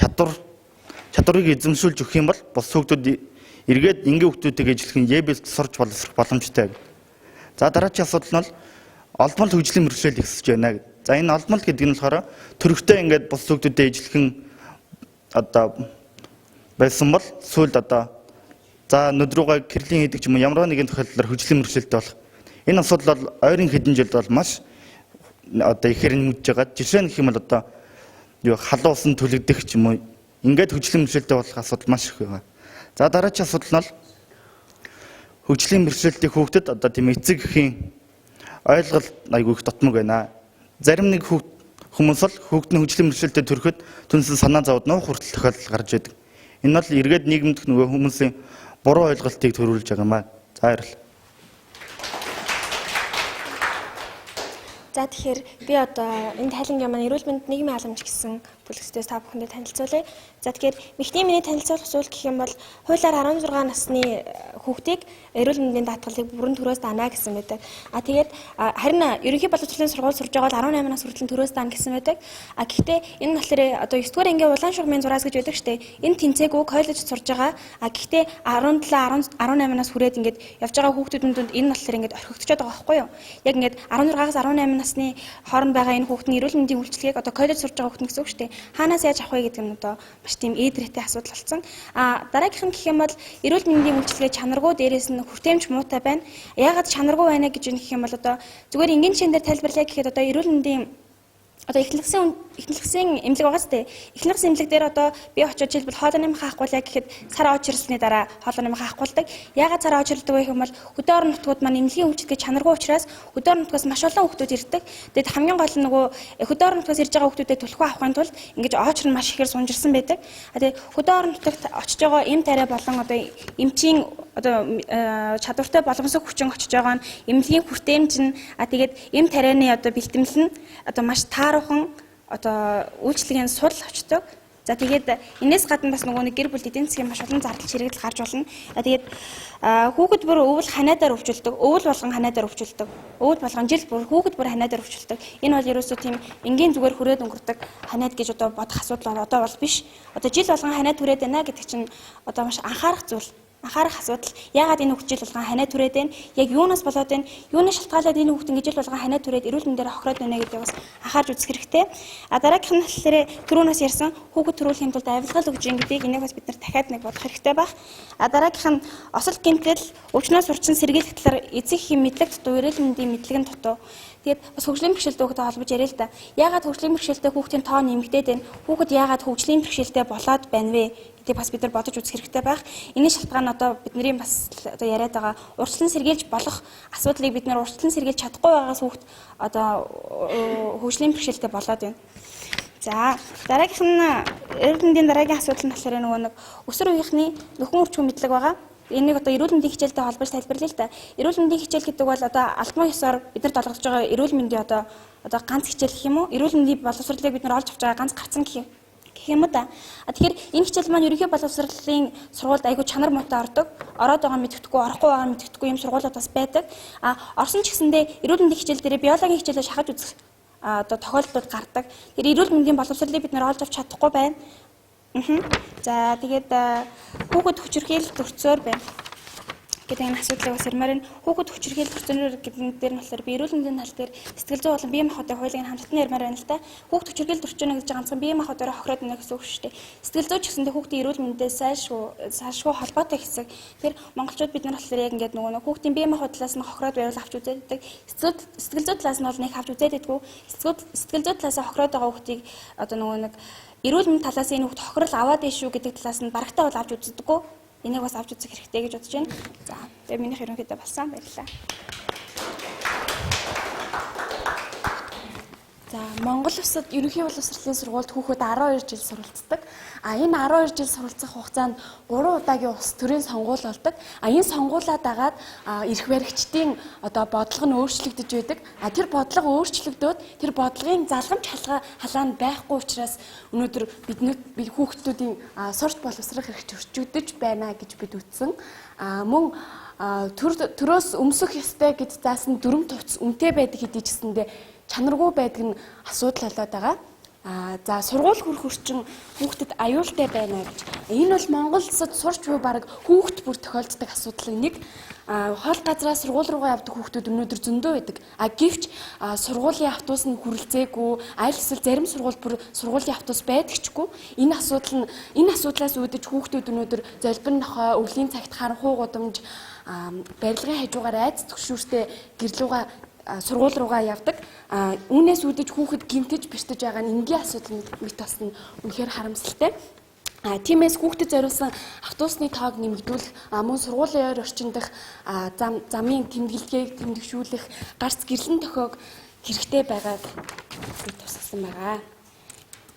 чадварыг эзэмшүүлж өгөх юм бол бус хүүхдүүд эргээд ингээ хүүхдүүдийг ажиллах ебэлт сурч боловсрох боломжтой. За дараагийн асуудал нь бол олдмол хөгжлийн мөрөшлөл ихсэж байна. За энэ олдмол гэдэг нь болохоор төрөхтэй ингээд бус хүүхдүүдэд ижилхэн одоо байсан бол сүүлд одоо за өдрүүгээ кэрлийн хийдэг ч юм уу ямар нэгэн тохиолдолд хөгжлийн мөрөглөлттэй болох. Энэ асуудал бол ойрын хэдэн жилд бол маш одоо ихээр нэмж байгаа. Жишээ нь гэх юм бол одоо халуун усан төлөгдөх ч юм уу ингээд хөгжлийн мөрөглөлттэй болох асуудал маш их байна. За дараагийн асуудал нь бол хөгжлийн мөрөглөлтийн хүүхдэд одоо тийм эцэг эхийн ойлголт айгүй их дутмаг байна. Зарим нэг хүмүүс бол хүүхд нь хөгжлийн мөрөглөлтөд төрөхөд түнсэн санаа зовоод нуух хүртэл тохиолдол гарч идэг. Энэ бол эргээд нийгэмд нөгөө хүмүүсийн буруу ойлголтыг төрүүлж байгаа юм байна. За баярлалаа. За тэгэхээр би одоо энэ тайлангийн маань эрүүл мэнд нийгмийн халамж гэсэн бүлэгчдээс та бүхэндээ танилцуулъя. За тэгэхээр эмэгтэй миний танилцуулах зүйл гэх юм бол хуулиар 16 насны хүүхдийг эрүүл мэндийн даатгалыг бүрэн төрөөс даана гэсэн байдаг. Тэгээд харин ерөнхий боловсролын сургууль сурж байгаа бол 18 нас хүртэл төрөөс даана гэсэн байдаг. Гэхдээ энэ нь болохоор одоо 9 дугаар ангийн улаан шугамын зураас гэж байдаг штэ. Энэ тэнцээгүй коллеж сурж байгаа. Гэхдээ 17 18 нас хүрээд ингээд явж байгаа хүүхдүүдийн дунд энэ нь болохоор ингээд орхигдчиход байгаа байхгүй юу? Яг ингээд 16-аас 18 насны хооронд байгаа энэ хүүхдийн эрүүл мэндийн үйлчилгээг одоо коллеж сурж байгаа хүүхд гэсэн үг шүү дээ. Хаанаас яаж авах вэ гэдэг нь одоо маш тийм ээдрээтэй асуудал болсон. Дараагийнх нь гэх юм бол эрүүл мэндийн үйлчилгээ чанаргүй, дээрээс нь хүртээмж муутай байна. Яагаад чанаргүй байна гэж гэх юм бол одоо зүгээр энгийн жишээн дээр тайлбарлая гэхэд одоо эрүүл мэндийн одоо эхлэгсэн эмнэлэг байгаа сте. Эхлэгсэн эмнэлэг дээр одоо би очиж жишээлбэл хоолой нэмэх хаахгүй гэхэд сар орж ирсний дараа хоолой нэмэх хаахгүй. Яагаад сар орж ирдэг вэ гэх юм бол хөдөө орон нутгууд маань эмнэлгийн үйлчилгээ чанаргүй учраас хөдөө орон нутгаас маш олон хүүхдүүд ирдэг. Тэгэд хамгийн гол нь нөгөө хөдөө орон нутгаас ирж байгаа хүүхдүүдэд түлхүү авахын тулд ингэж очор нь маш ихээр сунжирсан байдаг. Тэгээд хөдөө орон нутагт очиж байгаа эм тариа болон одоо эмчийн одоо чадвартай болгонсог хүчин очиж байгаа нь эмнэлгийн хүртээмж нь тэгээд эм тарианы одоо бэлтгэл нь одоо маш тааруухан одоо үйлчлэгийн сул очдог. За тэгээд энэс гадна бас нөгөө нэг гэр бүл эдийн засгийн маш олон зардал чирэгдэл гарч болно. Тэгээд хүүхэд бүр өвөл ханиадаар өвчлөдөг, өвөл болгон ханиадаар өвчлөдөг, өвөл болгон жил бүр хүүхэд бүр ханиадаар өвчлөдөг. Энэ бол ерөөсөө тийм энгийн зүгээр хүрээд өнгөрдөг ханиад гэж одоо бодох асуудал одоо бол биш. Одоо жил болгон ханиад түрээд байна гэдэг чинь одоо маш анхаарах зүйл. Анхаарах асуудал. Яагаад энэ хүүхд жил болгон ханиад түрээд байна? Яг юунаас болоод байна? Юуны шалтгаалаад энэ хүүхд ингэж жил болгон ханиад түрээд эрүүл мэндээр хохироод байна гэдэг бас анхаарч үзэх хэрэгтэй. Дараагийнх нь болохоор түрүүнээс ярьсан хүүхэд төрүүлэхийн тулд авилгал өгж ингэдэг энийг бас бид нар дахиад нэг бодох хэрэгтэй байх. Дараагийнх нь осол гэмтэл өвчнөөс урьдчилан сэргийлэх талаар эцэг эхийн мэдлэг дутуу, эрүүл мэндийн мэдлэг нь дутуу. Тэгээд бас хөгжлийн бэрхшээлтэй хүүхдэд холбож яриа л да. Яагаад хөгжлийн бэрхшээлтэй хүүхдийн тоо нэмэгдээд байна? Хүүхэд яагаад хөгжлийн бэрхшээлтэй болоод байна вэ? Гэдгийг бас бид нар бодож үзэх хэрэгтэй байх. Энийн шалтгаан нь одоо бидний бас одоо яриад байгаа урьдчилан сэргийлж болох асуудлыг бид нар урьдчилан сэргийлж чадахгүй байгаас хүүхд одоо хөгжлийн бэрхшээлтэй болоод байна. За дараагийнх нь эрүүл мэндийн дараагийн асуудал нь болохоор нөгөө нэг өсвөр үеийнхний нөхөн үрчүүн мэдлэг байгаа. Энийг одоо эрүүл мэндийн хичээлтэй холбож тайлбарлая л да. Эрүүл мэндийн хичээл гэдэг бол одоо албан ёсоор бид нар долгож байгаа эрүүл мэндийн одоо ганц хичээл гэх юм уу? Эрүүл мэндийн боловсролыг бид нар олж авч байгаа ганц гарцсан гэх юм уу да. Тэгэхээр энэ хичээл маань ерөнхий боловсролын сургуульд айгүй чанар муутай ордог. Ороод байгаа мэддэхгүй, орохгүй байгаа мэддэхгүй юм сургуулиуд бас байдаг. Орсон ч гэсэндээ эрүүл мэндийн хичээл дээр биологийн хичээлээ шахаж үзэх одоо тохиолдлууд гардаг. Тэр эрүүл мэндийн боловсролыг бид нар олж авч чадахгүй байна. За тэгээд хүүхэд хүчирхийлэл төрцөөр байна гэдэг энэ асуудлыг бас ярмаар энэ хүүхэд хүчирхийлэл төрцөөр гэдэг дээр нь болохоор би эрүүл мэндийн тал дээр сэтгэл зүй болон бие махбодын хуулийг хамтдаа ярмаар байна л да. Хүүхэд хүчирхийлэл төрцөөр гэж ганцхан бие махбодоор хохироод байна гэсэн үг шүү дээ. Сэтгэл зүй ч гэсэндээ хүүхдийн эрүүл мэндээс сайшгүй холбоотой хэсэг. Тэр монголчууд бид нар болохоор яг ингээд нөгөө хүүхдийн бие махбод талаас нь хохироод байвал авч үзээд байдаг. Сэтгэл зүй талаас нь бол нэг авч үзээд байдгүй. Сэтгэл зүй талаас хохироод байгаа хүүхдийг одоо нөгөө нэг эрүүл мэнд талаас энэ хүүхд хохирол аваад байна шүү гэдэг талаас нь барагтаа бол авч үздэггүй. Энийг бас авч үзэх хэрэгтэй гэж бодож байна. За, тэгээ минийх ерөнхийдөө болсон баярлалаа. За, Монгол улсад ерөнхий боловсролын сургуульд хүүхэд 12 жил суралцдаг. Энэ 12 жил суралцах хугацаанд 3 удаагийн улс төрийн сонгуул болдог. Энэ сонгуулаа дагаад эрх баригчдын одоо бодлого нь өөрчлөгдөж байдаг. Тэр бодлого өөрчлөгдөөд тэр бодлогын залгамж халаанд байхгүй учраас өнөөдөр бид хүүхдүүдийн сурч боловсрох эрх зөрчигдөж байна гэж бид үтсэн. Мөн төрөөс өмсөх ёстой гэж заасан дүрм тувц үнэтэй байдаг хэдий ч гэсэндээ чанаргүй байдаг нь асуудал болоод байгаа. За сургууль хүрэх хүрчин хүүхдэд аюултай байна гэж. Энэ бол Монгол улсад сурч буй бараг хүүхд бүр тохиолддог асуудлын нэг. Хол газраа сургууль руугаа явдаг хүүхдүүд өнөөдөр зөндөө байдаг. Гэвч сургуулийн автобус нь хүрэлцээгүй, аль эсвэл зарим сургууль бүр сургуулийн автобус байдагчгүй. Энэ асуудлаас үүдэж хүүхдүүд өнөөдөр золбин нохой, өвлийн цагт харанхуй гудамж, барилгын хажуугаар айц төгшүүртэй гэрлүүгээ сургууль руугаа явдаг. Үүнээс үүдэж хүүхэд гимтэж бэртэж байгаа нь энгийн асуудал мэт бас нь үнэхээр харамсалтай. Тиймээс хүүхдэд зориулсан автобусны тоог нэмэгдүүлэх, мөн сургуулийн ойр орчин дах замын тэмдэглэгийг тэмдэгшүүлэх, гарц гэрлэн тохиог хэрэгтэй байгааг тусгасан байгаа.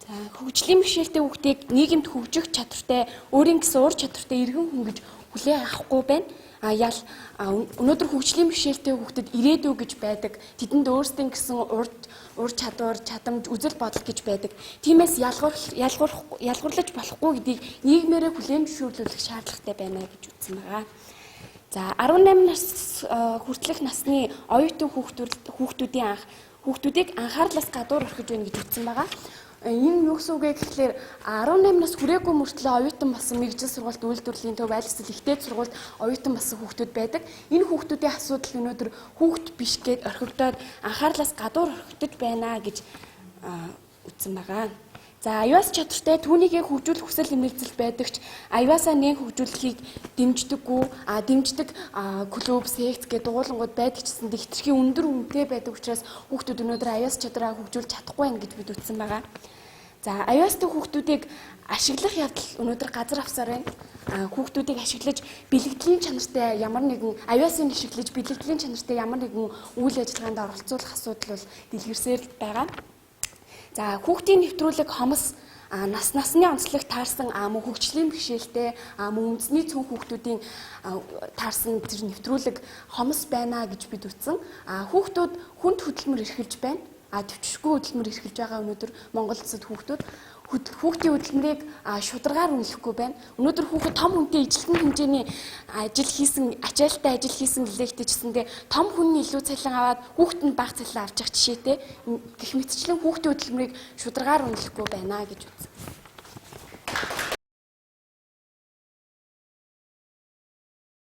За хөгжлийн бэрхшээлтэй хүүхдийг нийгэмд хөгжих чадвартай, өөрийн гэсэн ур чадвартай иргэн хүн гэж хүлээн авахгүй байна. Өнөөдөр хөгжлийн бэрхшээлтэй хүүхдэд ирээдүй гэж байдаг. Тэдэнд өөрсдийн гэсэн ур чадвар, чадамж, үзэл бодол гэж байдаг. Тиймээс ялгуурлаж болохгүй гэдгийг нийгмээрээ хүлээн зөвшөөрлөх шаардлагатай байна гэж үзсэн байгаа. За 18 нас хүртэлх насны оюутан хүүхдүүдийг анхаарлаас гадуур орхиж байна гэж үзсэн байгаа. Энэ юу гэсэн үг вэ гэхлээр 18 нас хүрээгүй мөртлөө оюутан болсон мэргэжил сургуульд үйлдвэрлэлийн төв аль эсвэл ихтэй сургуульд оюутан болсон хүүхдүүд байдаг. Энэ хүүхдүүдийн асуудал өнөөдөр хүүхд биш гэд орхигдоод анхаарлаас гадуур орхигдож байна гэж үзсэн байгаа. За аюулс чадвартай түүнийгээ хөгжүүлэх хүсэл эмээлзэл байдагч аюулсаа нэг хөгжүүлэхийг дэмждэггүй, дэмждэг клуб, секц гэдэг дугуулангууд байдаг ч гэсэн хэтэрхий өндөр үнэтэй байдаг учраас хүүхдүүд өнөөдөр аюулс чадвараа хөгжүүлж чадахгүй байна гэж бид үзсэн байгаа. За аюулстай хүүхдүүдийг ашиглах явдал өнөөдөр газар авсаар байна. Хүүхдүүдийг ашиглаж бэлгэдлийн чанартай ямар нэгэн аюулсыг ашиглаж бэлгэдлийн чанартай ямар нэгэн үйл ажиллагаанд оролцуулах асуудал бол дэлгэрсээр байгаа. За хүүхдийн нэвтрүүлэг хомос насны онцлог таарсан мөн хөгжлийн бэрхшээлтэй мөн үндэсний цөөн хүүхдүүдийн таарсан тэр нэвтрүүлэг хомос байна гэж бид үзсэн. Хүүхдүүд хүнд хөдөлмөр эрхэлж байна. Төвчшгүй хөдөлмөр эрхэлж байгаа өнөөдөр Монгол улсад хүүхдийн хөдөлмөрийг шударгаар үнэлэхгүй байна. Өнөөдөр хүүхэд том хүнтэй ижилхэн хэмжээний ачаалттай ажил хийсэн гэлээхтэй гэсэндээ том хүн нь илүү цалин аваад хүүхэд нь бага цалин авч явах жишээтэй гэх мэтчлэн хүүхдийн хөдөлмөрийг шударгаар үнэлэхгүй байна гэж үзсэн.